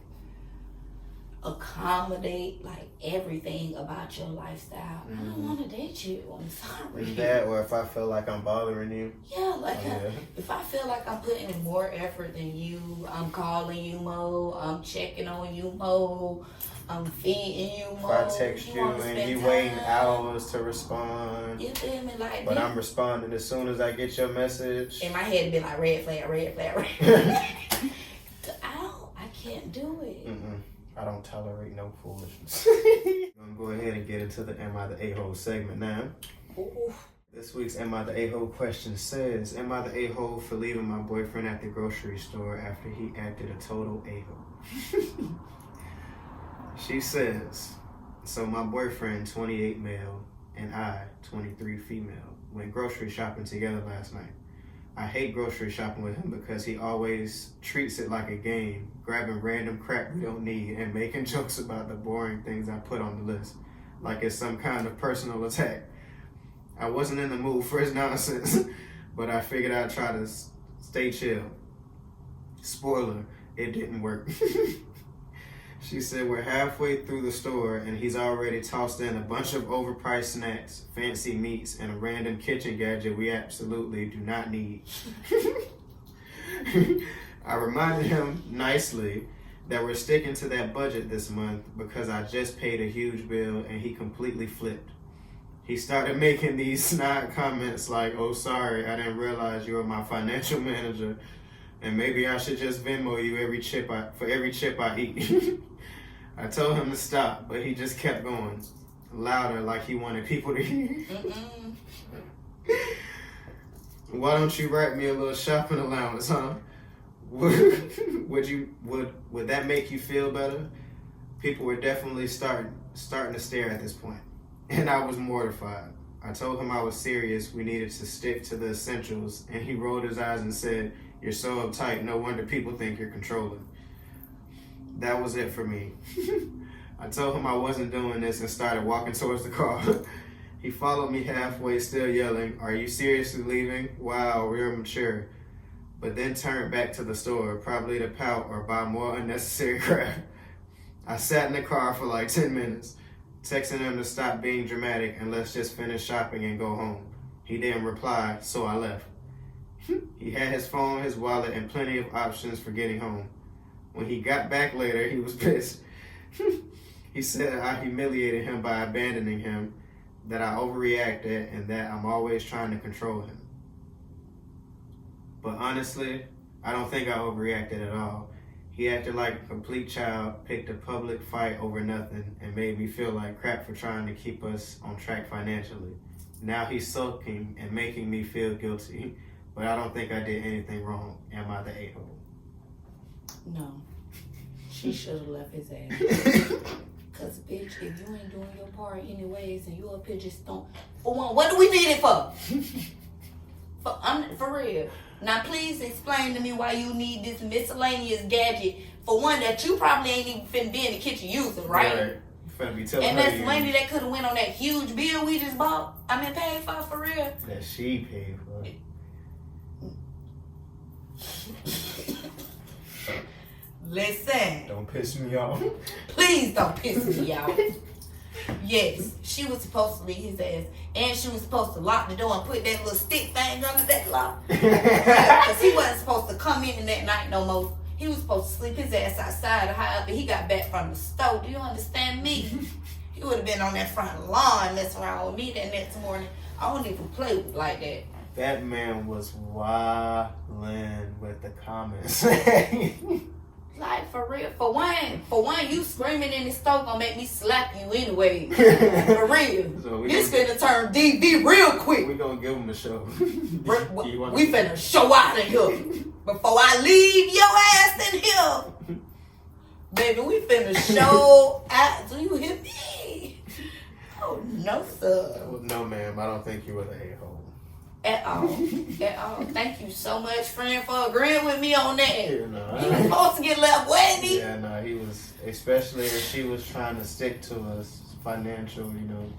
accommodate like everything about your lifestyle, I don't want to date you. I'm sorry. That, or if I feel like I'm bothering you. Yeah, like if I feel like I'm putting in more effort than you, I'm calling you more, I'm checking on you more, I'm feeding you more. If I text you and you waiting hours to respond. You feel me? Like, but I'm responding as soon as I get your message. In my head, be like red flag, red flag, red flag. I can't do it. I don't tolerate no foolishness. I'm gonna go ahead and get into the Am I the A-hole segment now. Ooh. This week's Am I the A-hole question says, am I the A-hole for leaving my boyfriend at the grocery store after he acted a total A-hole? She says, so my boyfriend, 28 male, and I, 23 female, went grocery shopping together last night. I hate grocery shopping with him because he always treats it like a game, grabbing random crap we don't need and making jokes about the boring things I put on the list, like it's some kind of personal attack. I wasn't in the mood for his nonsense, but I figured I'd try to stay chill. Spoiler, it didn't work. She said, we're halfway through the store and he's already tossed in a bunch of overpriced snacks, fancy meats, and a random kitchen gadget we absolutely do not need. I reminded him nicely that we're sticking to that budget this month because I just paid a huge bill and he completely flipped. He started making these snide comments like, oh, sorry, I didn't realize you were my financial manager and maybe I should just Venmo you for every chip I eat. I told him to stop, but he just kept going, louder like he wanted people to hear. Why don't you write me a little shopping allowance, huh? Would that make you feel better? People were definitely starting to stare at this point, and I was mortified. I told him I was serious. We needed to stick to the essentials, and he rolled his eyes and said, "You're so uptight. No wonder people think you're controlling." That was it for me. I told him I wasn't doing this and started walking towards the car. He followed me halfway, still yelling, "Are you seriously leaving? Wow, real mature." But then turned back to the store, probably to pout or buy more unnecessary crap. I sat in the car for like 10 minutes, texting him to stop being dramatic and let's just finish shopping and go home. He didn't reply, so I left. He had his phone, his wallet, and plenty of options for getting home. When he got back later, he was pissed. He said I humiliated him by abandoning him, that I overreacted, and that I'm always trying to control him. But honestly, I don't think I overreacted at all. He acted like a complete child, picked a public fight over nothing, and made me feel like crap for trying to keep us on track financially. Now he's sulking and making me feel guilty, but I don't think I did anything wrong. Am I the a-hole? No. She should have left his ass. Cause bitch, if you ain't doing your part anyways and you up here just don't, for one, what do we need it for? For real. Now please explain to me why you need this miscellaneous gadget for one that you probably ain't even finna be in the kitchen using, right? Finna be telling and her that's money that could have went on that huge bill we just bought. I mean paid for real. That she paid for. Listen. Don't piss me off. Please don't piss me off. Yes, she was supposed to leave his ass. And she was supposed to lock the door and put that little stick thing under that lock. Because he wasn't supposed to come in that night no more. He was supposed to sleep his ass outside or however he got back from the store. Do you understand me? He would have been on that front lawn messing around with me that next morning. I don't even play with like that. That man was wildin' with the comments. Like, for real. For one, you screaming in the store gonna make me slap you anyway. For real. So this finna turn DD real quick. We gonna give him a show. We finna show out in here. Before I leave your ass in here. Baby, we finna show out. Do you hear me? Oh, no, sir. No, ma'am. I don't think you were the a-hole. At all. Thank you so much, friend, for agreeing with me on that. Yeah, no, He was supposed to get left, wasn't he? Yeah, no, he was, especially if she was trying to stick to a financial,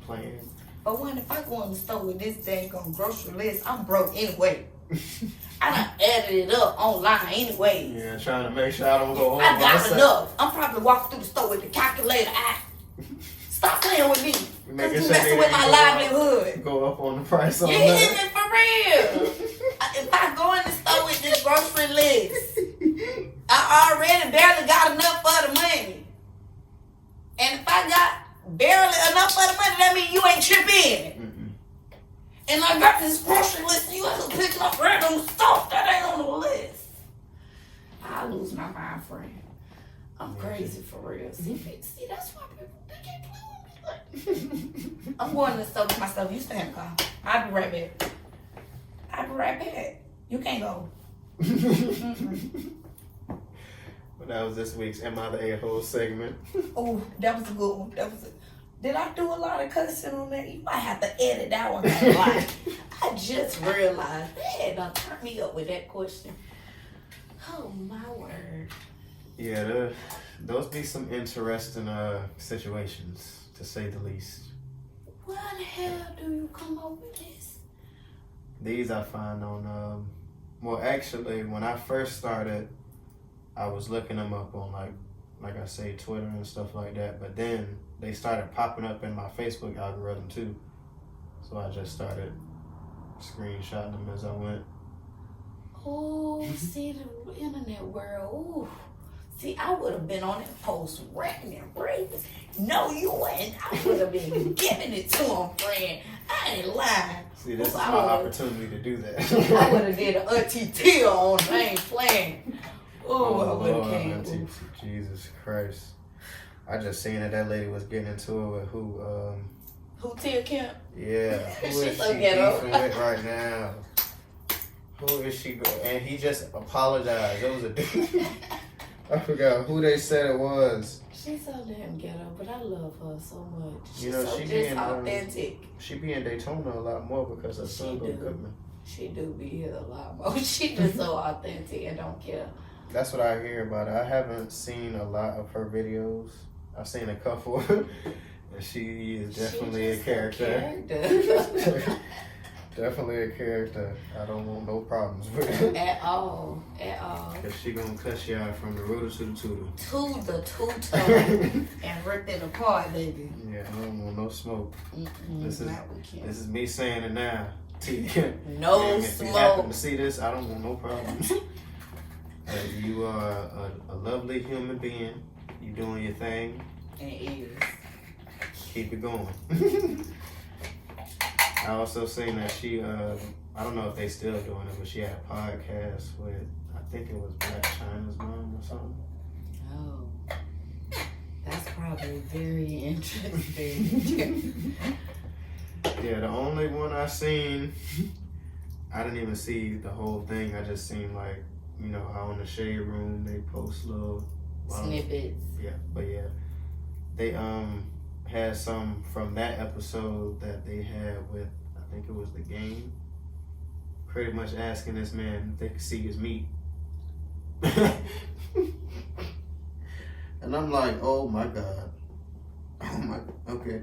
plan. But when if I go in the store with this dang on grocery list, I'm broke anyway. I done added it up online anyway. Yeah, trying to make sure I don't go home. I got enough. I'm probably walking through the store with the calculator. Stop playing with me. Because you messing with my livelihood. Go up on the price on you that. hear me? For real. If I go in the store with this grocery list, I already barely got enough for the money. And if I got barely enough for the money, that means you ain't tripping. And I got this grocery list, and you ain't picking up random stuff that ain't on the list. I lose my mind, friend. I'm crazy for real. See, that's why people, they can't play with me like this. I'm going to the store with myself. You stay in the car. I'll be right back. You can't go. Well, that was this week's Am I the A-hole segment. Oh, that was a good one. Did I do a lot of cussing on that? You might have to edit that one out a lot. I just realized they done turned me up with that question. Oh, my word. Yeah, those be some interesting situations, to say the least. Why the hell do you come up with this? These I find on, well, actually, when I first started, I was looking them up on, like, like I say, Twitter and stuff like that. But then they started popping up in my Facebook algorithm too. So I just started screenshotting them as I went. Oh, see the internet world. Ooh. See, I would have been on that post ranting and raving. No, you ain't. I would have been giving it to him, friend. I ain't lying. See, this is my opportunity to do that. I would have did an Auntie Tia on. I ain't playing. Oh, I would have came. Auntie, Jesus Christ. I just seen that lady was getting into it with who? Who, Tia Kemp? Yeah. Who She is so she ghetto. beefing with right now? Who is she? And he just apologized. It was a dude. I forgot who they said it was. She's so damn ghetto, but I love her so much. She's You know, so she just being authentic. She be in Daytona a lot more because her son go cooking. She do be here a lot more. She just so authentic and don't care. That's what I hear about her. I haven't seen a lot of her videos. I've seen a couple, and she is definitely a character. Definitely a character. I don't want no problems with her. At all. At all. Cause she gonna cuss you out from the rooter to the tutor. To the tutor. And rip it apart, baby. Yeah, I don't want no smoke. This is me saying it now. No if smoke. you happen to see this, I don't want no problems. You are a lovely human being. You doing your thing. It is. Keep it going. I also seen that she, I don't know if they still doing it, but she had a podcast with, I think it was Black China's mom or something. Oh, that's probably very interesting. Yeah, the only one I seen, I didn't even see the whole thing. I just seen like, you know, how in the Shade Room they post little snippets. Yeah, but yeah, they had some from that episode that they had with, I think it was The Game, pretty much asking this man if they could see his meat. And I'm like, oh my God. Oh my, okay.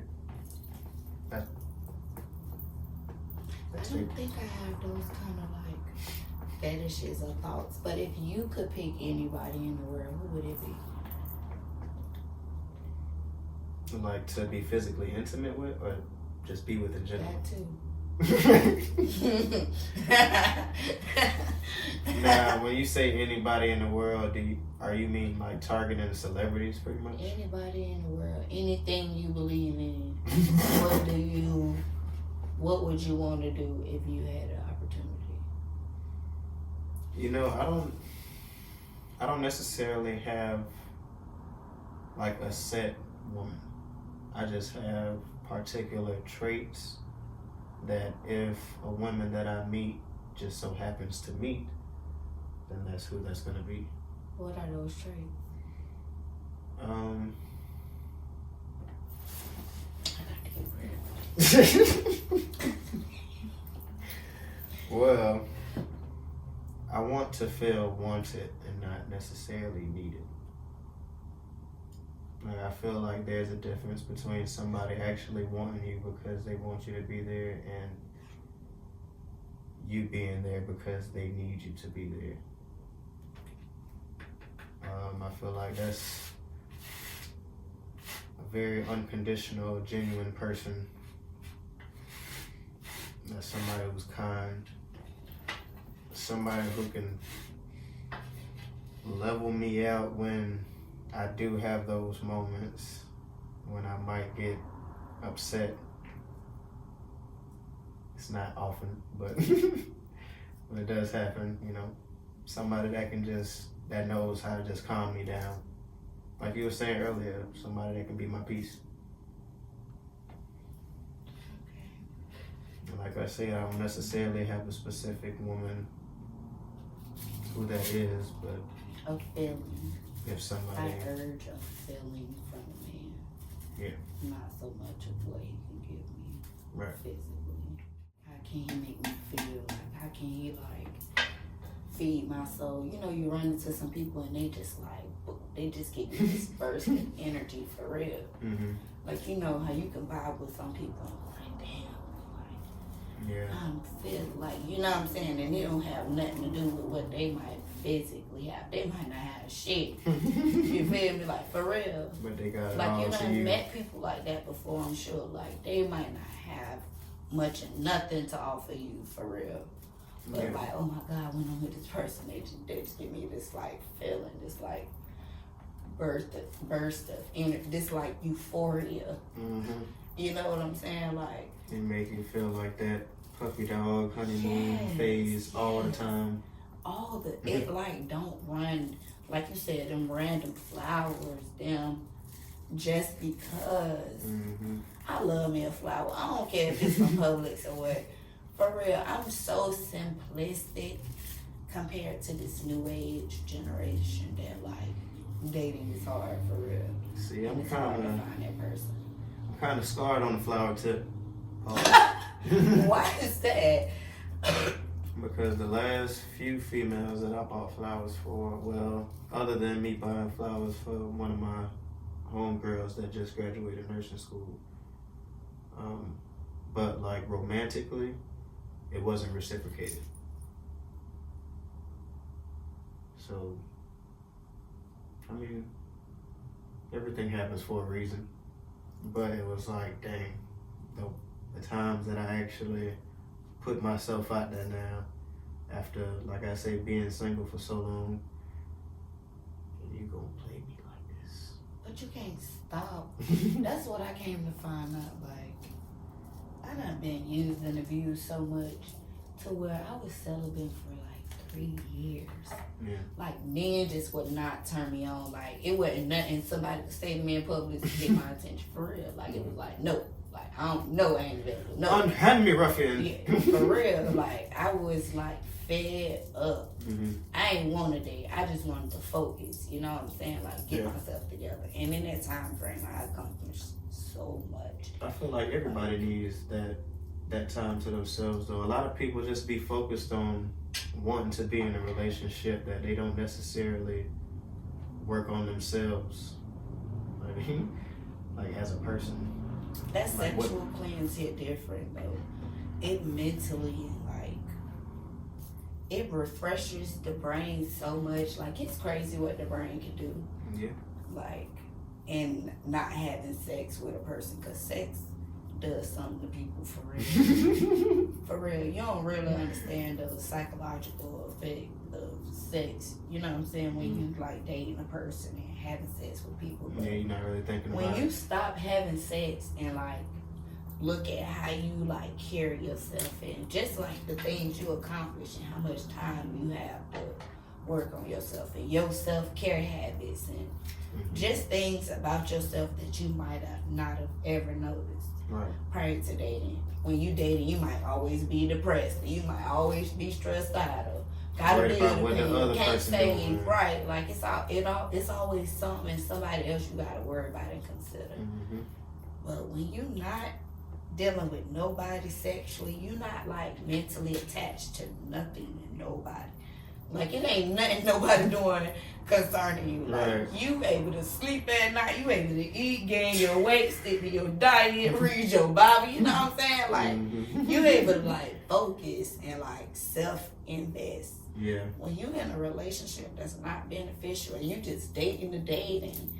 I don't think I have those kind of like fetishes or thoughts, but if you could pick anybody in the world, who would it be? Like to be physically intimate with, or just be with in general? That too. Now, when you say anybody in the world, are you mean like targeting celebrities pretty much? Anybody in the world, anything you believe in. What would you want to do if you had an opportunity? You know, I don't necessarily have like a set woman. I just have particular traits that if a woman that I meet just so happens to meet, then that's who that's gonna be. What are those traits? Well, I want to feel wanted and not necessarily needed. Like, I feel like there's a difference between somebody actually wanting you because they want you to be there and you being there because they need you to be there. I feel like that's a very unconditional, genuine person. That's somebody who's kind. Somebody who can level me out when I do have those moments when I might get upset. It's not often, but when it does happen, you know, somebody that knows how to just calm me down. Like you were saying earlier, somebody that can be my peace. And like I say, I don't necessarily have a specific woman who that is, but a feeling. If somebody, I urge a feeling from a man. Yeah. Not so much of what he can give me right. physically. How can he make me feel? Like, how can he like feed my soul? You know, you run into some people and they just give you this burst of energy for real. Mm-hmm. Like, you know how you can vibe with some people and like, damn, like Yeah. Feel like, you know what I'm saying, and it don't have nothing to do with what they might physically have. They might not have shit. You feel me? Like, for real. But they got it Like, all you to done you. met people like that before, I'm sure. Like, they might not have much or nothing to offer you, for real. But Yeah. like, oh my God, when I'm with this person, they just give me this, like, feeling, this, like, burst of energy, this, like, euphoria. Mm-hmm. You know what I'm saying? Like, It make you feel like that puppy dog honeymoon Yes, phase all the time. all the, it, like, don't run, like you said, them random flowers, them, just because. Mm-hmm. I love me a flower. I don't care if it's from Publix or what. For real, I'm so simplistic compared to this new age generation that, like, dating is hard, for real. See, And I'm it's hard to kind find that person. of scarred on the flower tip. Why is that? Because the last few females that I bought flowers for, well, other than me buying flowers for one of my homegirls that just graduated nursing school, but like romantically, it wasn't reciprocated. So, I mean, everything happens for a reason. But it was like, dang, the times that I actually put myself out there now, after, like I say, being single for so long, and you gonna play me like this. But you can't stop. That's what I came to find out. Like, I done been used and abused so much to where I was celibate for like 3 years. Yeah. Like, men just would not turn me on. Like, it wasn't nothing somebody could say to me in public to get my attention, for real. Like, it was like, no. Like, I don't know, I ain't available. No. Unhand me, ruffian. Yeah, for real. Like, I was like fed up. Mm-hmm. I ain't want to date. I just wanted to focus. You know what I'm saying? Like, get myself together. And in that time frame, I accomplished so much. I feel like everybody needs that time to themselves, though. A lot of people just be focused on wanting to be in a relationship that they don't necessarily work on themselves. I mean, like, as a person. That Like sexual cleanse hit different, though. It mentally, like, it refreshes the brain so much. Like, it's crazy what the brain can do. Yeah. Like, and not having sex with a person, because sex does something to people, for real. For real. You don't really understand the psychological effect of sex. You know what I'm saying? When you, like, dating a person and having sex with people. But Yeah, you're not really thinking about when it. you stop having sex and, like, look at how you, like, carry yourself and just, like, the things you accomplish and how much time you have to work on yourself and your self-care habits and just things about yourself that you might have not have ever noticed prior to dating. When you dating, you might always be depressed. You might always be stressed out or gotta Worried deal about what with the it. other Can't person stay doing. right. Like, it's always something somebody else you gotta worry about and consider. Mm-hmm. But when you're not dealing with nobody sexually, you're not, like, mentally attached to nothing and nobody. Like, it ain't nothing nobody doing concerning you. Like, you able to sleep at night, you able to eat, gain your weight, stick to your diet, read your Bible, you know what I'm saying? Like, you able to, like, focus and, like, self-invest. Yeah. When you in a relationship that's not beneficial and you just dating the date and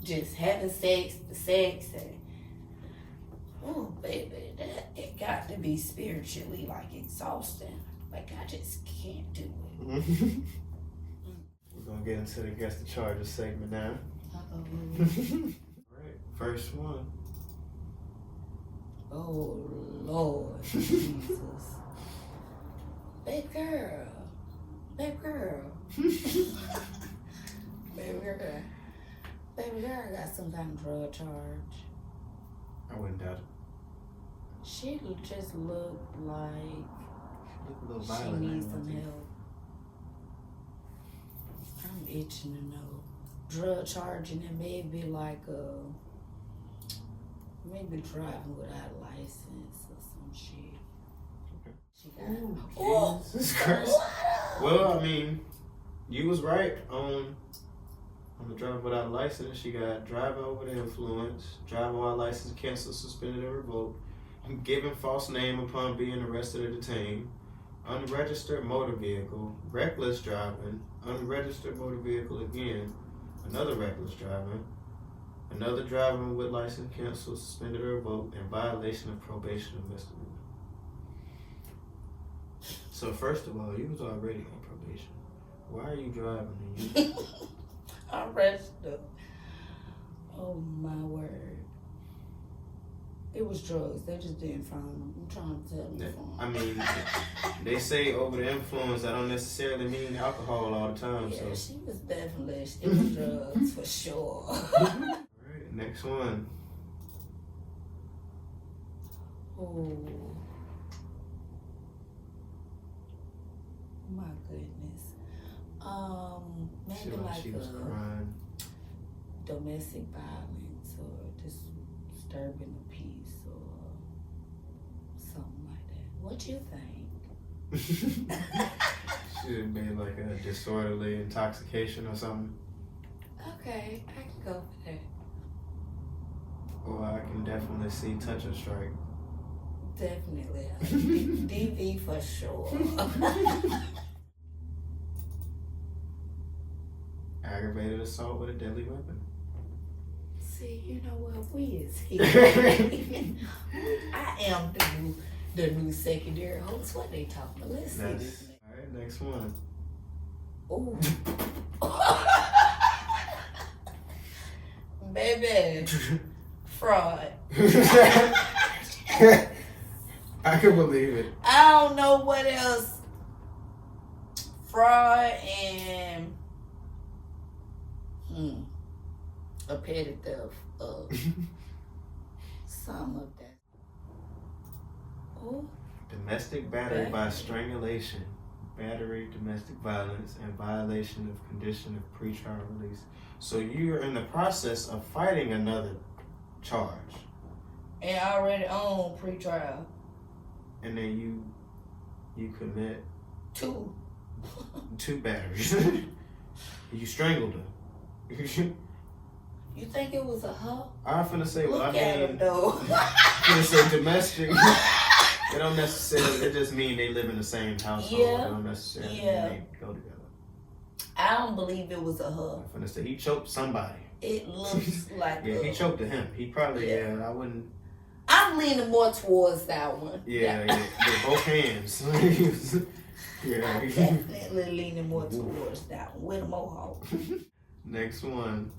just having sex, and oh, baby, that it got to be spiritually, like, exhausting. Like, I just can't do it. We're gonna get into the Guess the Charges segment now. Alright, first one. Oh, Lord Jesus. Baby girl. Baby girl. Baby girl. Baby girl got some kind of drug charge. I wouldn't doubt it. She just looked like Look a little she violent. needs some help. I'm itching to know. Drug charging and maybe like maybe driving without a license or some shit. Okay. She got Jesus Christ. Well, I mean, you was right on the driver without a license. She got driver over the influence, driver without license, canceled, suspended, and revoked. giving false name upon being arrested or detained, unregistered motor vehicle, reckless driving, unregistered motor vehicle again, another reckless driving, another driving with license canceled, suspended or revoked, and violation of probation or misdemeanor. So first of all, you was already on probation. Why are you driving? I'm registered. Oh my word. It was drugs. They just didn't find them. I'm trying to tell them. I mean, they say over the influence, that don't necessarily mean alcohol all the time. Yeah, So she was definitely, it was drugs for sure. Alright, next one. Oh. My goodness. Maybe like She was crying. domestic violence or disturbing the peace or something like that. What you think? Should have been like a disorderly intoxication or something. Okay, I can go for that. Or I can definitely see touch and strike. Definitely. DV for sure. Aggravated assault with a deadly weapon. See, you know what? We is here. I am the new secondary host. What they talking about? Let's see this. Alright, next one. Ooh. Baby. Fraud. I can believe it. I don't know what else. Fraud and a petty theft of some of that. Oh, Domestic battery by strangulation, battery, domestic violence, and violation of condition of pretrial release. So you're in the process of fighting another charge, and already on pretrial. and then you commit Two. two batteries. You strangled her. You think it was a her? I'm finna say, well, Look I at mean, him though. I'm finna say domestic. They don't necessarily, it just mean they live in the same household. Yeah. They don't necessarily mean they go together. I don't believe it was a her. I'm finna say, he choked somebody. It looks like Yeah, he choked to him. He probably, I wouldn't. I'm leaning more towards that one. Yeah, both hands. Yeah. I'm definitely leaning more towards that one with a mohawk. Next one.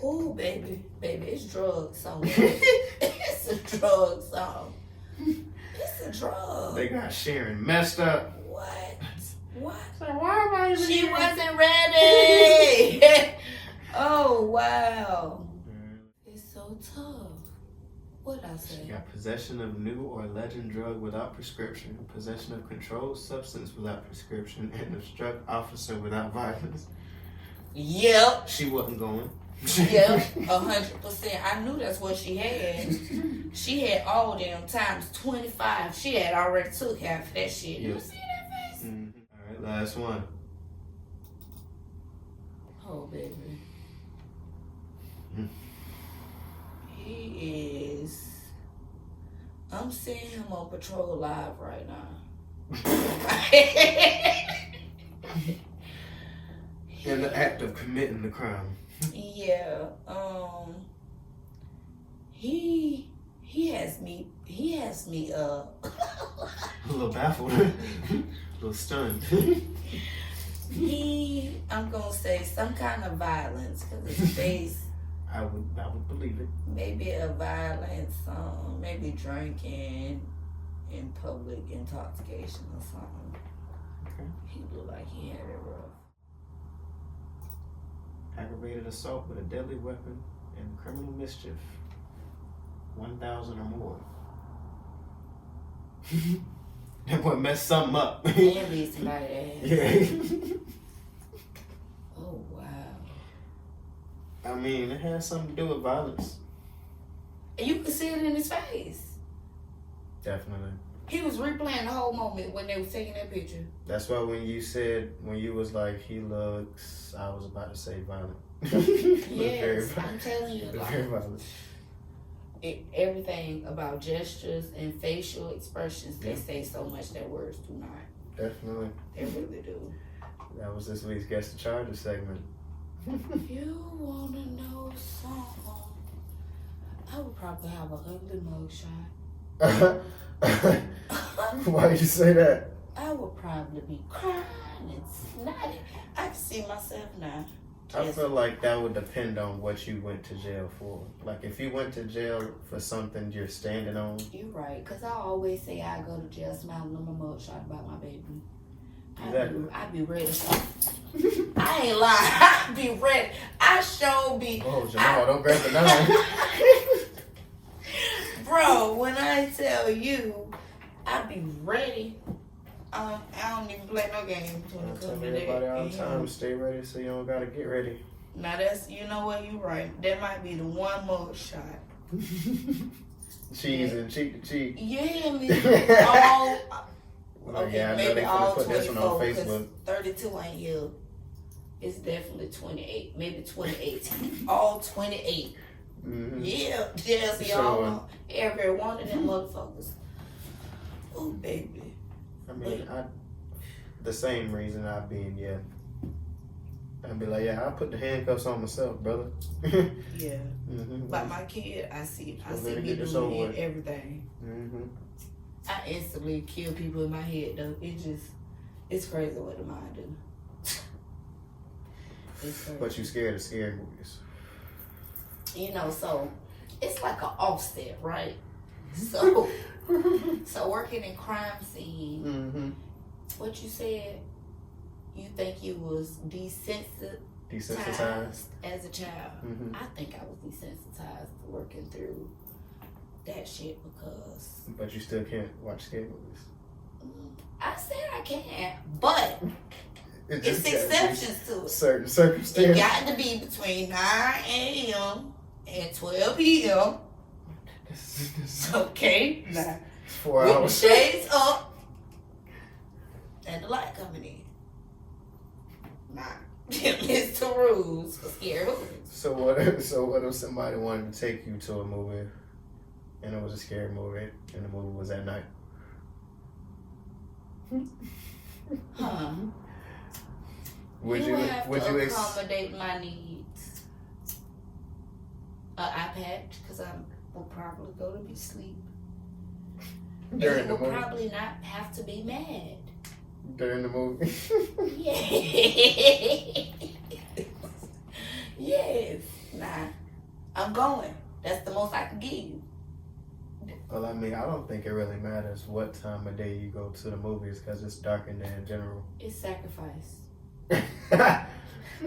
Ooh, baby, it's drug song. It's a drug song. It's a drug. They got Sharon messed up. What? So why am I even She here? wasn't ready. Oh wow. It's so tough. What'd I say? She got possession of new or legend drug without prescription, possession of controlled substance without prescription, and obstruct officer without violence. Yep. She wasn't going. Yep. 100%. I knew that's what she had. She had all them times 25. She had already took half of that shit. You Yep. see that face? Mm-hmm. All right, last one. Oh baby. Mm. He is. I'm seeing him on Patrol Live right now. In the act of committing the crime. Yeah. He has me A little baffled. A little stunned. I'm gonna say some kind of violence because his face. I would believe it. Maybe a violence, maybe drinking in public intoxication or something. Okay. He looked like he had it rough. Aggravated assault with a deadly weapon and criminal mischief. 1,000 or more. That boy messed something up. And leave somebody ass. Yeah. Oh wow. I mean, it has something to do with violence. And you could see it in his face. Definitely. He was replaying the whole moment when they was taking that picture. That's why when you was like, he looks, I was about to say violent. Yes, I'm telling you. Very violent. everything about gestures and facial expressions, they Yeah. say so much that words do not. Definitely. They really do. That was this week's Guess the Charger segment. You wanna know something? I would probably have an ugly mugshot. Why you say that? I would probably be crying and snotty. I can see myself now. I feel like that would depend on what you went to jail for. Like if you went to jail for something you're standing on. You're right, because I always say I go to jail smiling on my mugshot about my baby. Exactly. I be ready. I ain't lying. I be ready. I sure be. Oh, Jamal, don't grab the knife. Bro, when I tell you, I be ready. I don't even play no games when I it tell comes to everybody all the that. time, stay ready so you don't gotta get ready. Now that's, you know what, you right. That might be the one mug shot. Cheese and cheek to cheek. Yeah, me. All, okay, Yeah, I know maybe they all finna put this one 24, on because Facebook. 32 ain't here. It's definitely 28, maybe 28. All 28. Mm-hmm. Yeah, Jesse, Sure. all every one of them motherfuckers. Oh, baby. I mean, the same reason I'd be in, yeah. I'd be like, yeah, I put the handcuffs on myself, brother. Yeah. Mm-hmm. But my kid, I see So let me me get this doing over with. everything. Mm-hmm. I instantly kill people in my head though. It's crazy what the mind do. It's crazy. But you scared of scary movies. You know, so it's like an offset, right? So working in crime scene, Mm-hmm. what you said, you think you was desensitized Desensitized. as a child. Mm-hmm. I think I was desensitized working through that shit because But you still can't watch scary movies. I said I can, but It it's just gotta be exceptions to it. certain It circumstances. got to be between 9 a.m. and 12 p.m. Okay, now, 4 with the hours. shades up and the light coming in. Nah, it's the rules for scary movies. So what if somebody wanted to take you to a movie and it was a scary movie and the movie was at night? Huh? Would you have would to you accommodate my needs? An iPad, because I will probably go to be sleep. during And the you will movie? probably not have to be mad. During the movie? Yeah. Yes. Nah. I'm going. That's the most I can give you. Well, I mean, I don't think it really matters what time of day you go to the movies because it's dark in there in general. It's sacrifice.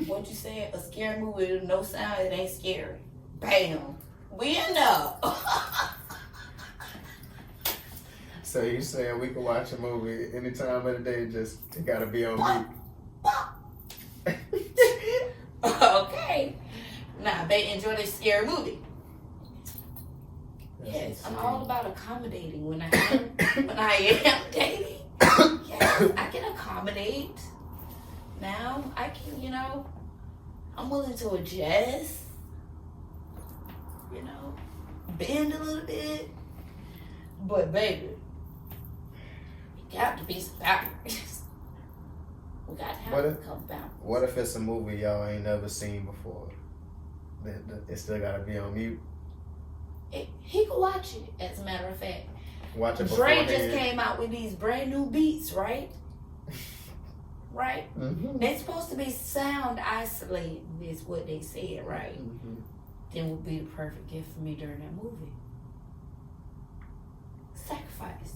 What you said, a scary movie with no sound, it ain't scary. Bam. We in there. So you saying we can watch a movie any time of the day, just it gotta be on mute. Okay. Nah, they enjoy this scary movie. Yes, I'm all about accommodating when I am dating. Yes, I can accommodate. Now I can, I'm willing to adjust. Bend a little bit. But baby, you got to be some boundaries. We got to have some boundaries. What if it's a movie y'all ain't never seen before? It still gotta be on mute. He could watch it, as a matter of fact. Watch it Dre beforehand. just came out with these brand new beats, right? Right? Mm-hmm. They're supposed to be sound isolated, is what they said, right? Mm-hmm. Then would be the perfect gift for me during that movie. Sacrifice.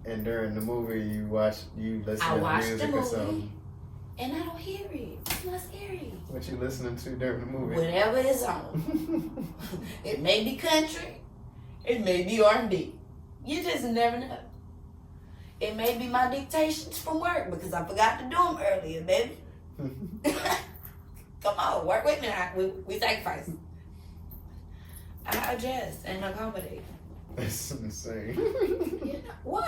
And during the movie, you listen I to watched music the or movie. something. And I don't hear it. It's not scary. What you listening to during the movie? Whatever is on. It may be country. It may be R&B. You just never know. It may be my dictations from work because I forgot to do them earlier, baby. Come on, work with me now. We sacrifice. I adjust and accommodate. That's insane. What?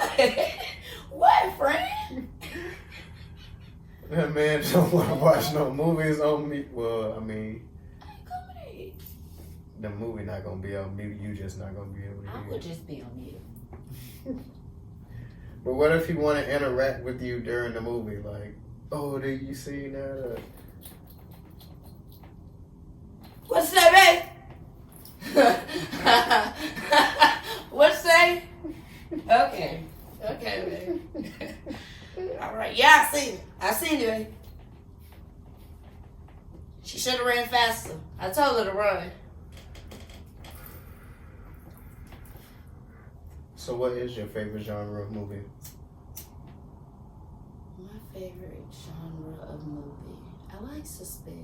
What, friend? That man don't want to watch no movies on me. Well, I mean, I accommodate. the movie not gonna be on mute. You just not gonna be able to I hear. would just be on mute. But what if he want to interact with you during the movie? Like, oh, did you see that? What's that, babe? What's that? Okay. Okay, babe. All right. Yeah, I seen it. I seen it, babe. She should have ran faster. I told her to run. So what is your favorite genre of movie? My favorite genre of movie. I like suspense.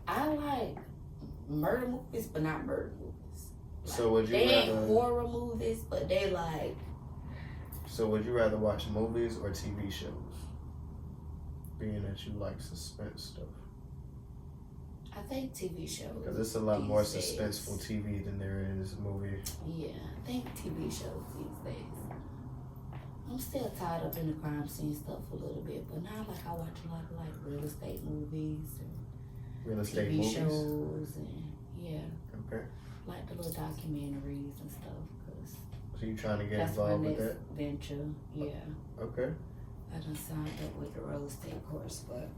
I like murder movies, but not murder movies. Like, So would you they ain't rather? horror movies, but they like. So would you rather watch movies or TV shows? Being that you like suspense stuff. I think TV shows. Because it's a lot more these days. suspenseful TV than there is movie. Yeah, I think TV shows these days. I'm still tied up in the crime scene stuff a little bit, but now like I watch a lot of like real estate movies and Real estate TV movies. shows and yeah, Okay. like the little documentaries and stuff. Cause So you trying to get that's my involved with next that? venture. Yeah, Okay. I done signed up with the real estate course, but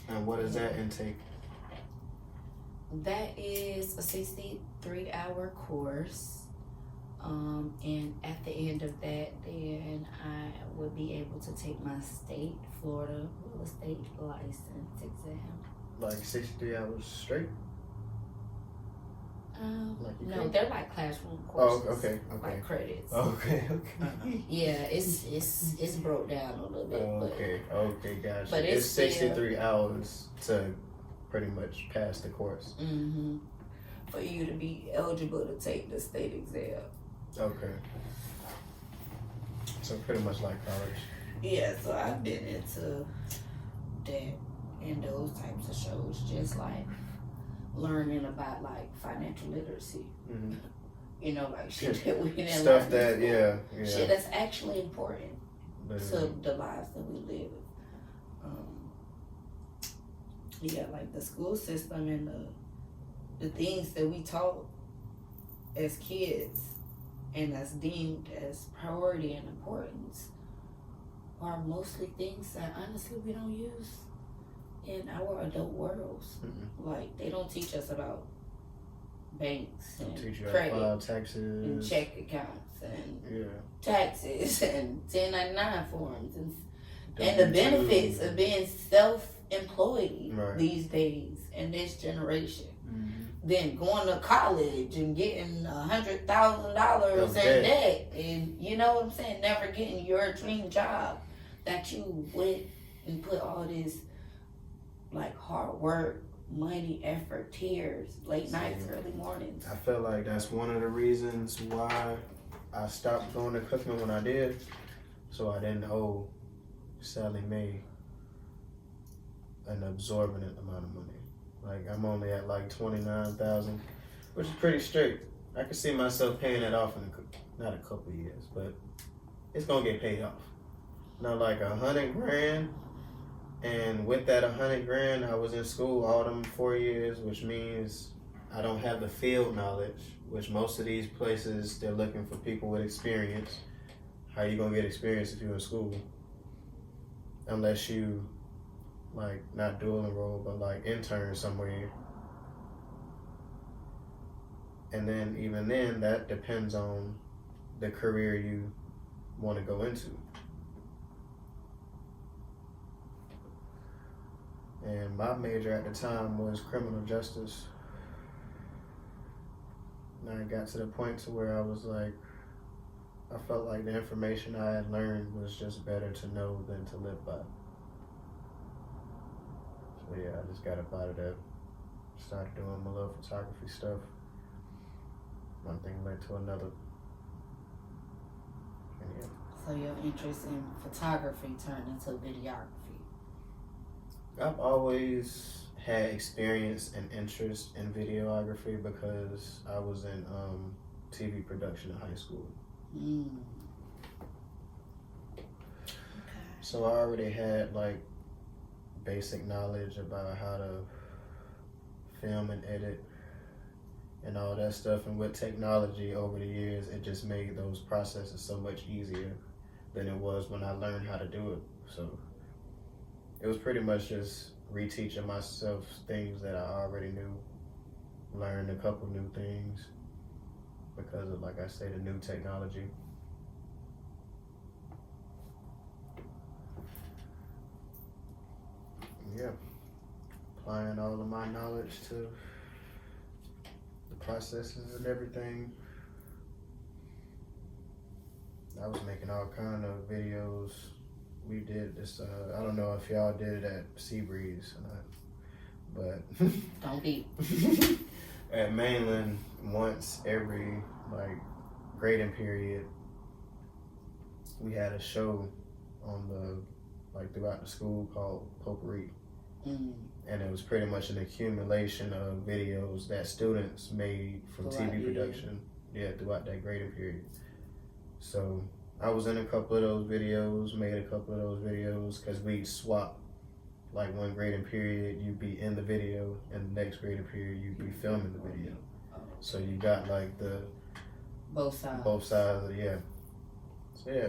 And what does that intake? that is a 63-hour course. And at the end of that, then I would be able to take my state, Florida real estate license exam. Like 63 hours straight? Like you No, could? they're like classroom Oh, courses. okay, okay. Like credits. Okay, okay. Yeah, it's broke down a little bit. Okay, okay, gotcha. but It's it's still- 63 hours to pretty much pass the course. But for you to be eligible to take the state exam. Okay. So pretty much like college. Yeah, so I've been into that and those types of shows, just like learning about like financial literacy. Mm-hmm. You know, like shit that we didn't Stuff learn that, in school. yeah. Shit that's actually important Literally. to the lives that we live. Yeah, like the school system and the things that we taught as kids and that's deemed as priority and importance are mostly things that honestly we don't use in our adult worlds. Mm-mm. Like they don't teach us about banks They'll and teach you how to credit file and taxes. check accounts and Yeah. taxes and 1099 forms and the W-2. benefits of being self-employed Right. these days in this generation. Mm-hmm. Then going to college and getting $100,000 Of in debt. debt, and you know what I'm saying, never getting your dream job that you went and put all this like hard work, money, effort, tears, late nights, early mornings. I feel like That's one of the reasons why I stopped going to Cookman when I did, so I didn't owe Sally Mae an absorbent amount of money. Like I'm only at like 29,000, which is pretty straight. I could see myself paying that off in not a couple years, but it's gonna get paid off. Now like $100 grand, and with that $100 grand, I was in school all them 4 years, which means I don't have the field knowledge, which most of these places they're looking for people with experience. How you gonna get experience if you're in school? Unless you like not dual enroll, but like intern somewhere. And then even then, that depends on the career you want to go into. And my major at the time was criminal justice. And I got to the point to where I was like, I felt like the information I had learned was just better to know than to live by. So yeah, I just got up out of that. Started doing my little photography stuff. One thing led to another. And yeah. So your interest in photography turned into videography. I've always had experience and interest in videography because I was in TV production in high school. Okay. So I already had like basic knowledge about how to film and edit and all that stuff. And with technology over the years, it just made those processes so much easier than it was when I learned how to do it. So it was pretty much just reteaching myself things that I already knew, learned a couple new things because of, like I say, the new technology. Yeah, applying all of my knowledge to the processes and everything. I was making all kind of videos. We did this, I don't know if y'all did it at Seabreeze or not, but Don't be. at Mainland, once every like grading period, we had a show on the throughout the school called Potpourri. And it was pretty much an accumulation of videos that students made from TV production, throughout that grading period. So I was in a couple of those videos, made a couple of those videos, because we'd swap. Like one grading period, you'd be in the video, and the next grading period, you'd be filming the video. So you got like the Both sides. Yeah. So yeah,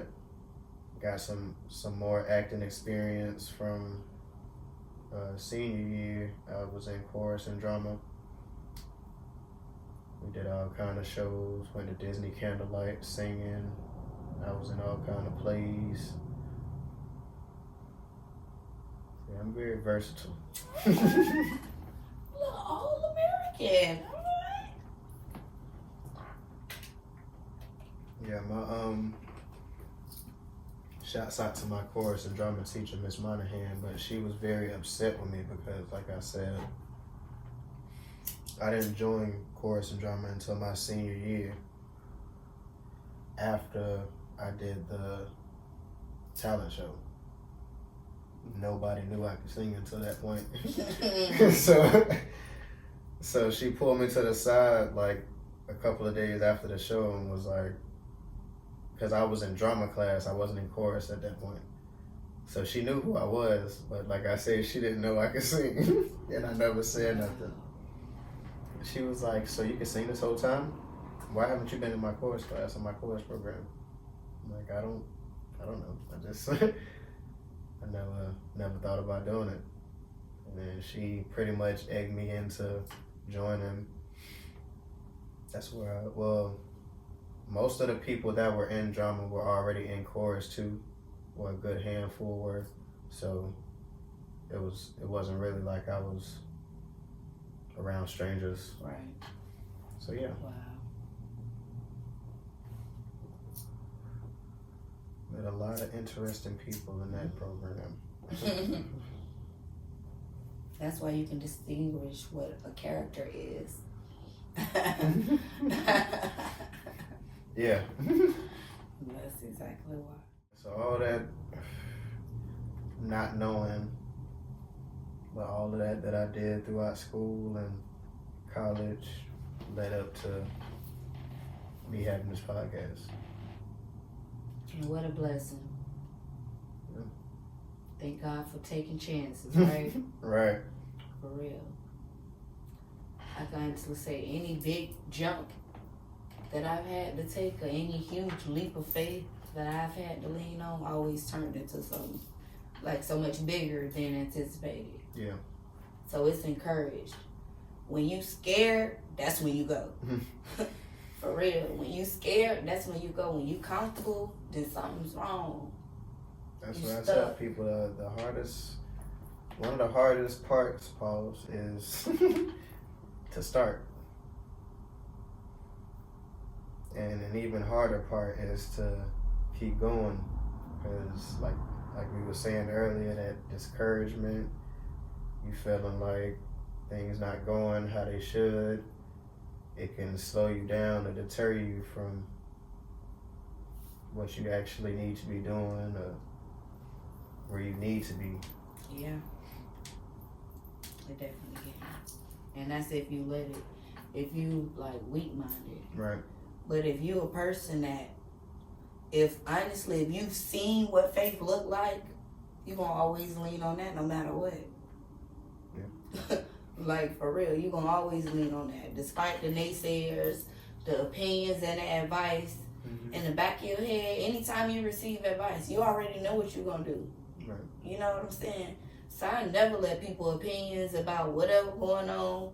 got some more acting experience from senior year. I was in chorus and drama. We did all kind of shows, went to Disney Candlelight singing. I was in all kind of plays. Yeah, I'm very versatile. Look, all American. All right. Yeah, my shouts out to my chorus and drama teacher, Miss Monahan, but she was very upset with me because, like I said, I didn't join chorus and drama until my senior year, after I did the talent show. Nobody knew I could sing until that point. So she pulled me to the side like a couple of days after the show and was like, because I was in drama class, I wasn't in chorus at that point. So she knew who I was, but like I said, she didn't know I could sing. And I never said nothing. She was like, so you can sing this whole time? Why haven't you been in my chorus class, in my chorus program? I'm like, I don't know. I just, I never thought about doing it. And then she pretty much egged me into joining. That's where most of the people that were in drama were already in chorus too, or a good handful were. So it wasn't really like I was around strangers. Right. So yeah. Wow. Met a lot of interesting people in that program. That's why you can distinguish what a character is. Yeah. That's exactly why. So all that not knowing, but all of that I did throughout school and college led up to me having this podcast. And what a blessing. Yeah. Thank God for taking chances, right? Right. For real. I can honestly say any big jump that I've had to take, or any huge leap of faith that I've had to lean on, always turned into something like so much bigger than anticipated. Yeah. So it's encouraged. When you scared, that's when you go. For real. When you scared, that's when you go. When you comfortable, then something's wrong. That's what I tell people. One of the hardest parts, Pauls, is to start. And an even harder part is to keep going, because like we were saying earlier, that discouragement, you feeling like things not going how they should, it can slow you down or deter you from what you actually need to be doing or where you need to be. Yeah. It definitely can. And that's if you let it, if you like weak-minded. Right. But if you a person that, if you've seen what faith look like, you're going to always lean on that no matter what. Yeah. Like, for real, you gonna always lean on that. Despite the naysayers, the opinions, and the advice, in the back of your head, anytime you receive advice, you already know what you're gonna do. Right. You know what I'm saying? So I never let people's opinions about whatever going on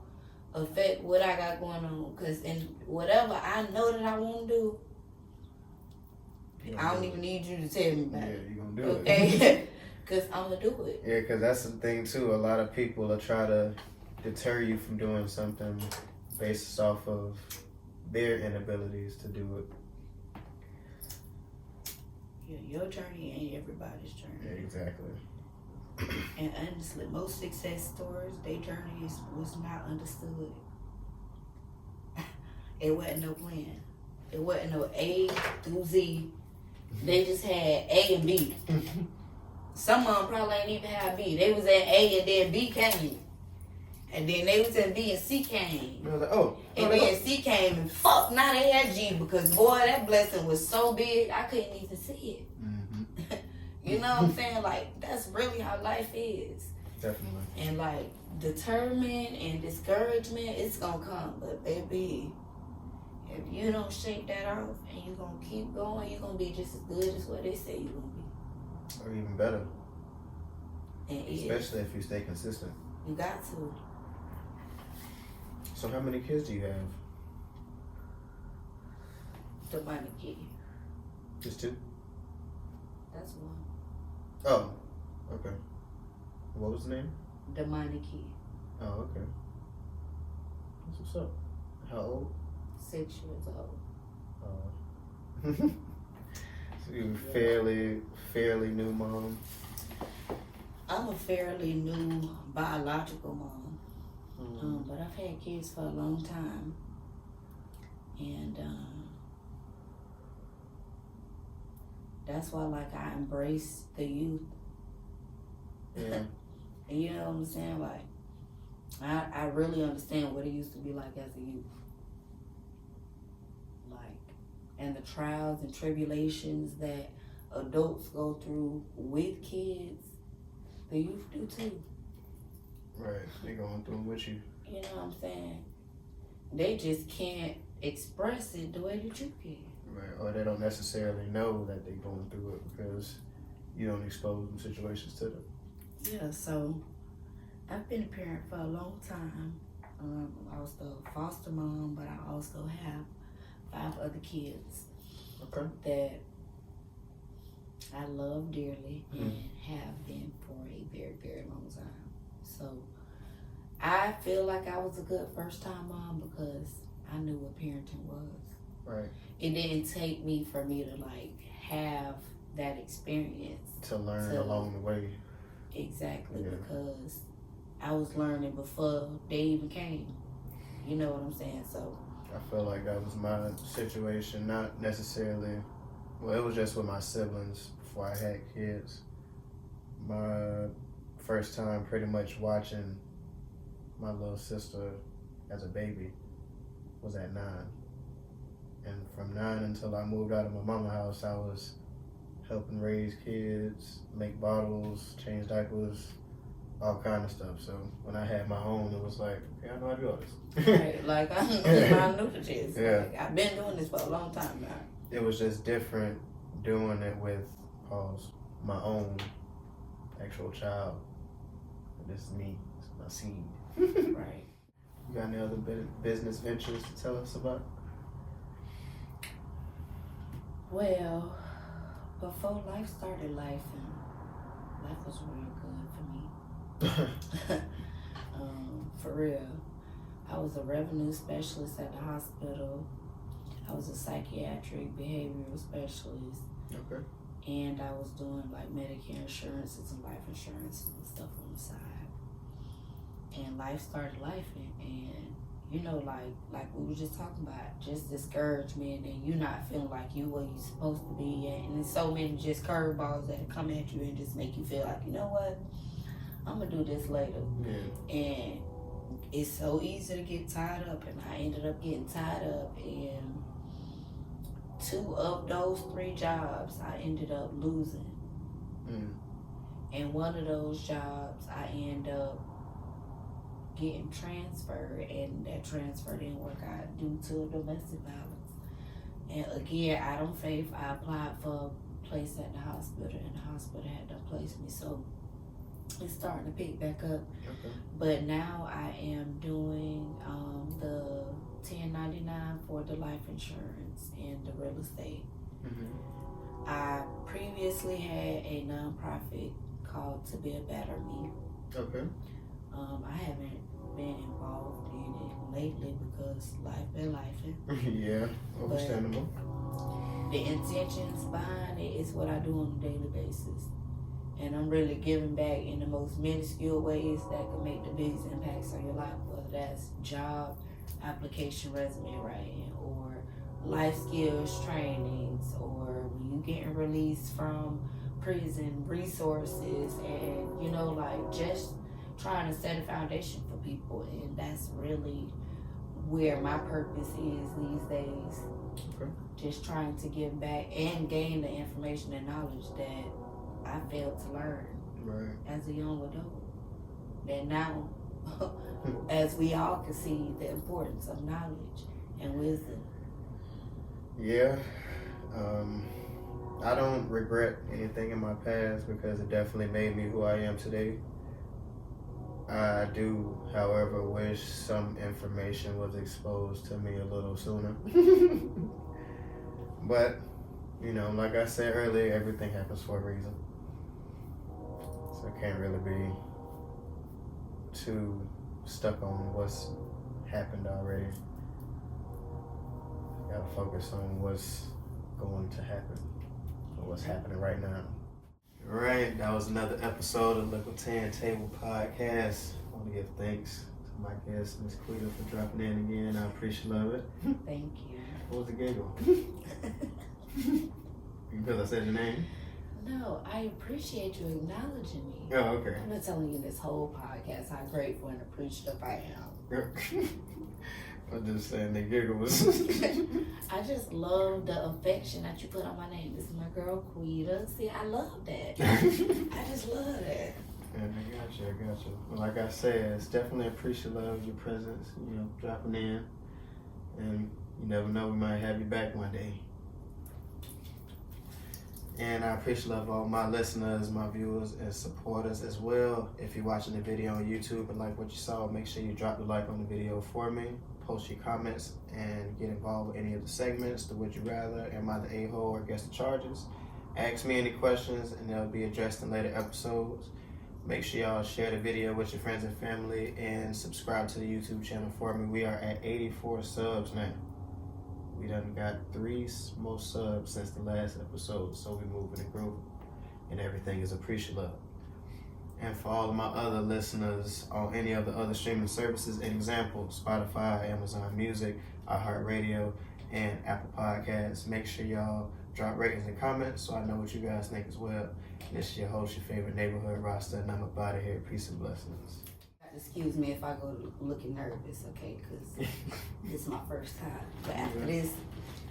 affect what I got going on. Because in whatever I know that I want to do, I don't even need you to tell me about it. Yeah, you're going to do it. Okay? Because I'm going to do it. Yeah, because that's the thing, too. A lot of people will try to deter you from doing something based off of their inabilities to do it. Yeah, your journey ain't everybody's journey. Yeah, exactly. And honestly, most success stories, their journey was not understood. It wasn't no plan. It wasn't no A through Z. They just had A and B. Some of them probably ain't even have B. They was at A and then B came. And then they was at B and C came. I was like, oh. And then C came and fuck, now they had G because boy, that blessing was so big, I couldn't even see it. Mm-hmm. You know what I'm saying? Like, that's really how life is. Definitely. And like, determined and discouragement, it's gonna come. But baby, if you don't shake that off and you're gonna keep going, you're gonna be just as good as what they say you're gonna be. Or even better. And especially if you stay consistent. You got to. So how many kids do you have? The money kid. Just 2? That's one. Oh, okay. What was the name? The money kid. Oh, okay. That's what's up. How old? 6 years old. So you're fairly new mom. I'm a fairly new biological mom. But I've had kids for a long time. And that's why, like, I embrace the youth. Yeah. You know what I'm saying? Like, I really understand what it used to be like as a youth. Like, and the trials and tribulations that adults go through with kids, the youth do too. Right, they going through them with you. You know what I'm saying? They just can't express it the way that you can. Right, or they don't necessarily know that they're going through it because you don't expose them situations to them. Yeah, so I've been a parent for a long time. I was the foster mom, but I also have 5 other kids. Okay. That I love dearly and have been for a very, very long time. So I feel like I was a good first-time mom because I knew what parenting was. Right. It didn't take me for me to like have that experience. To learn along the way. Exactly, because I was learning before they even came. You know what I'm saying? So I feel like that was my situation, not necessarily, well, it was just with my siblings before I had kids. My first time pretty much watching my little sister as a baby was at 9. And from 9 until I moved out of my mama's house, I was helping raise kids, make bottles, change diapers, all kind of stuff. So when I had my own, it was like, okay, I know how to do all this. right, like I knew this. Yeah. Like, I've been doing this for a long time now. It was just different doing it with my own actual child. This is me, it's my seed. Right. You got any other business ventures to tell us about? Well, before life started life, and life was real good for me. For real. I was a revenue specialist at the hospital. I was a psychiatric behavioral specialist. Okay. And I was doing like Medicare insurances and life insurance and stuff on the side. And life started life, and you know, like we were just talking about, just discouragement and you not feeling like you where you supposed to be at. And there's so many just curveballs that come at you and just make you feel like, you know what, I'm gonna do this later. Yeah. And it's so easy to get tied up, and I ended up getting tied up, and 2 of those 3 jobs I ended up losing. And one of those jobs I ended up getting transferred, and that transfer didn't work out due to domestic violence. And again, I don't faith. I applied for a place at the hospital, and the hospital had to place me. So it's starting to pick back up. Okay. But now I am doing the 1099 for the life insurance and the real estate. Mm-hmm. I previously had a nonprofit called To Be a Better Me. Okay. I haven't been involved in it lately because life been lifing. Yeah, understandable. The intentions behind it is what I do on a daily basis. And I'm really giving back in the most minuscule ways that can make the biggest impacts on your life, whether that's job application, resume writing, or life skills trainings, or when you getting released from prison, resources, and just trying to set a foundation for people. And that's really where my purpose is these days. Okay. Just trying to give back and gain the information and knowledge that I failed to learn as a young adult. That now, as we all can see, the importance of knowledge and wisdom. Yeah. I don't regret anything in my past because it definitely made me who I am today. I do, however, wish some information was exposed to me a little sooner. But, like I said earlier, everything happens for a reason. So I can't really be too stuck on what's happened already. Gotta focus on what's going to happen, or what's happening right now. All right, that was another episode of Likkle Table Podcast. I want to give thanks to my guest, Miss Queta, for dropping in again. I appreciate it. Thank you. What was the giggle? Because I said your name? No, I appreciate you acknowledging me. Oh, okay. I've been telling you this whole podcast how grateful and appreciative I am. I'm just saying the giggles. I just love the affection that you put on my name. This is my girl Queta. See, I love that. I just love that. Yeah, I got you. Well, like I said, it's definitely appreciative of your presence, dropping in. And you never know, we might have you back one day. And I appreciate all my listeners, my viewers, and supporters as well. If you're watching the video on YouTube and like what you saw, make sure you drop the like on the video for me. Post your comments and get involved with any of the segments, the Would You Rather, Am I the A-Hole, or Guess the Charges. Ask me any questions and they'll be addressed in later episodes. Make sure y'all share the video with your friends and family and subscribe to the YouTube channel for me. We are at 84 subs now. We done got 3 more subs since the last episode, so we moving and grooving, and everything is appreciative. And for all of my other listeners on any of the other streaming services, an example, Spotify, Amazon Music, iHeartRadio, and Apple Podcasts, make sure y'all drop ratings and comments so I know what you guys think as well. And this is your host, your favorite neighborhood roster, and I'm about to here. Peace and blessings. Excuse me if I go looking nervous, okay? Because this is my first time. But after this,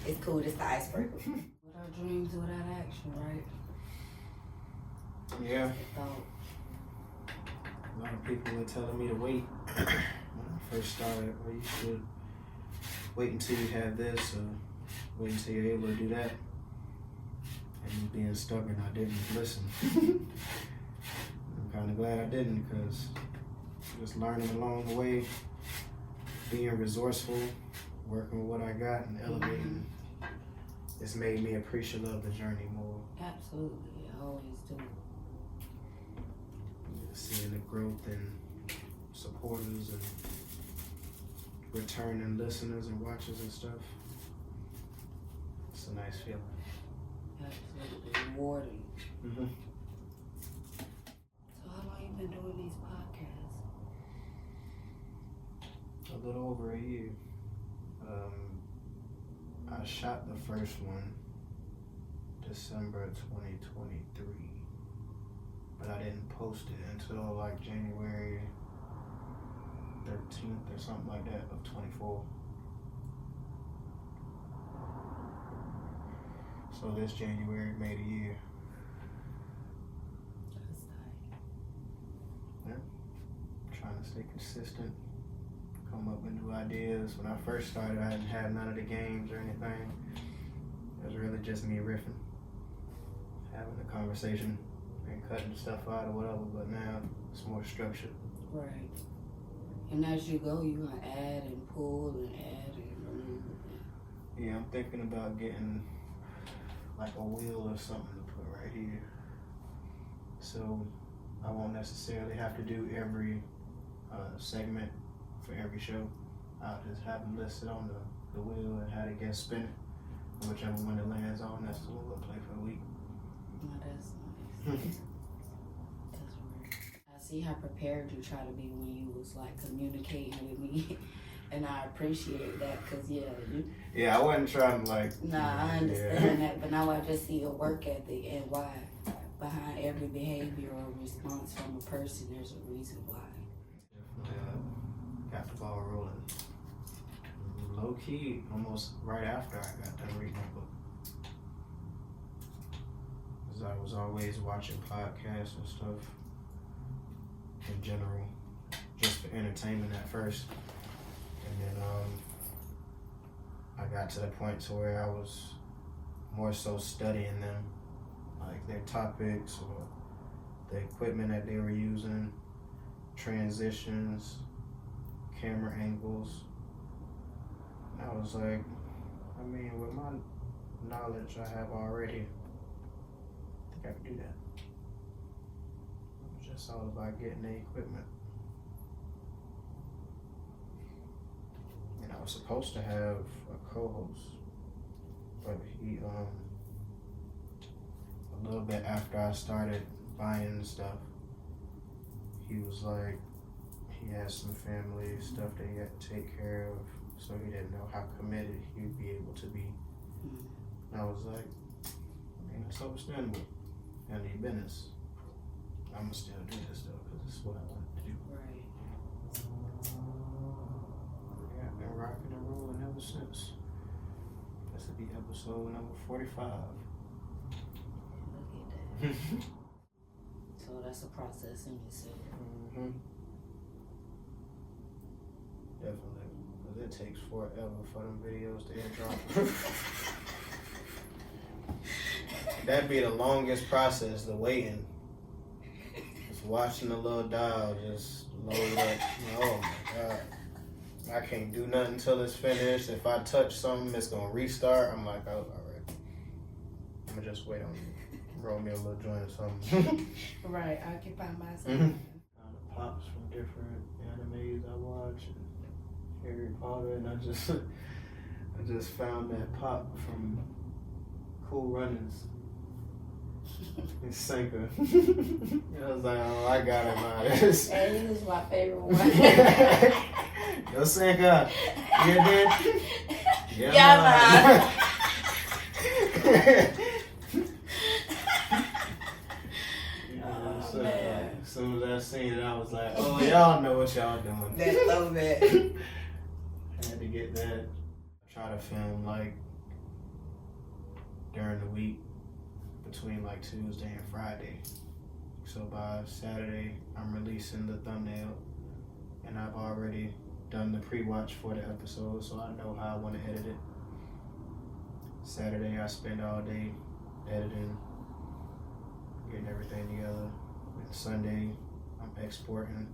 it's cool. It's the icebreaker. Without dreams, without action, right? Yeah. Thought. A lot of people were telling me to wait when I first started. Well, you should wait until you have this, or wait until you're able to do that. And me being stubborn, I didn't listen. I'm kind of glad I didn't, because just learning along the way, being resourceful, working with what I got, and elevating, it's made me appreciative of the journey more. Absolutely, I always do. Seeing the growth in supporters and returning listeners and watchers and stuff. It's a nice feeling. Absolutely rewarding. Mm-hmm. So how long you been doing these podcasts? A little over a year. I shot the first one December 2023. But I didn't post it until like January 13th or something like that of 24. So this January made a year. That's tight. Yeah. Trying to stay consistent, come up with new ideas. When I first started, I didn't have none of the games or anything. It was really just me riffing, having a conversation and cutting stuff out or whatever, but now it's more structured. Right. And as you go, you're going to add and pull and add and remove. Yeah, I'm thinking about getting like a wheel or something to put right here. So I won't necessarily have to do every segment for every show. I'll just have them listed on the wheel and have it get spinning. Whichever one it lands on, that's the one we'll play for the week. Oh, that's nice. That's weird. I see how prepared you try to be when you was like communicating with me. And I appreciate that because, yeah, I wasn't trying to I understand that, but now I just see your work ethic and why behind every behavior or response from a person, there's a reason why. Definitely got the ball rolling. Low key, almost right after I got done reading the book. Because I was always watching podcasts and stuff in general, just for entertainment at first. And then I got to the point to where I was more so studying them, like their topics or the equipment that they were using, transitions, camera angles. And I was like, I mean, with my knowledge I have already, I think I can do that. It was just all about getting the equipment. I was supposed to have a co-host, but he a little bit after I started buying stuff, he was like, he had some family stuff that he had to take care of, so he didn't know how committed he'd be able to be. And I was like, I mean, that's understandable. Handle your business. I'm gonna still do this though, because this is what I wanted to do. Right. I've been rocking and rolling ever since. This will be episode number 45. Look at that. So that's a process in itself. Mm-hmm. Definitely. Because it takes forever for them videos to get dropped. That'd be the longest process, the waiting. Just watching the little dial just load up. Oh my God. I can't do nothing until it's finished. If I touch something, it's gonna restart. I'm like, oh, all right. I'm gonna just wait on you. Roll me a little joint or something. Right, occupy myself. Found the pops from different animes I watch, and Harry Potter, and I just found that pop from Cool Runnings. It's Senka. I was like, oh, I got it, man. Hey, he was my favorite one. Yo, Senka, you did? Yeah, man. As soon as I seen it, I was like, oh, y'all know what y'all doing. That's so bad. I had to get that. I try to film like during the week between like Tuesday and Friday. So by Saturday, I'm releasing the thumbnail, and I've already done the pre-watch for the episode, so I know how I want to edit it. Saturday, I spend all day editing, getting everything together. And Sunday, I'm exporting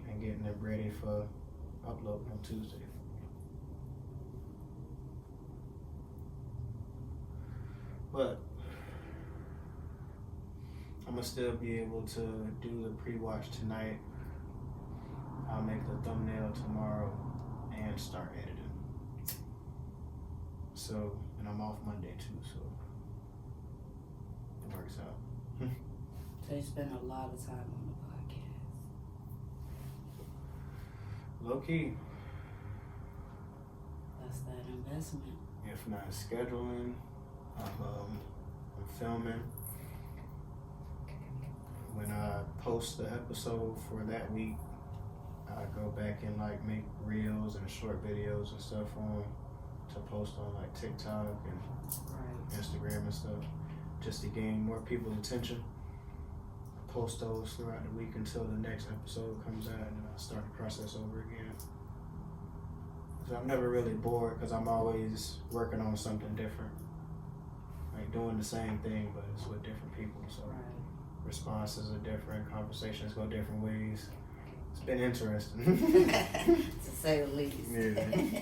and getting it ready for upload on Tuesday. But I'm gonna still be able to do the pre-watch tonight. I'll make the thumbnail tomorrow and start editing. So, and I'm off Monday too, so it works out. So you spend a lot of time on the podcast. Low key. That's that investment. If not scheduling, I'm filming. When I post the episode for that week, I go back and like make reels and short videos and stuff on to post on like TikTok and Instagram and stuff, just to gain more people's attention. post those throughout the week until the next episode comes out, and then I'll start the process over again. So I'm never really bored because I'm always working on something different. Like doing the same thing, but it's with different people. So responses are different, conversations go different ways. It's been interesting. To say the least. Yeah.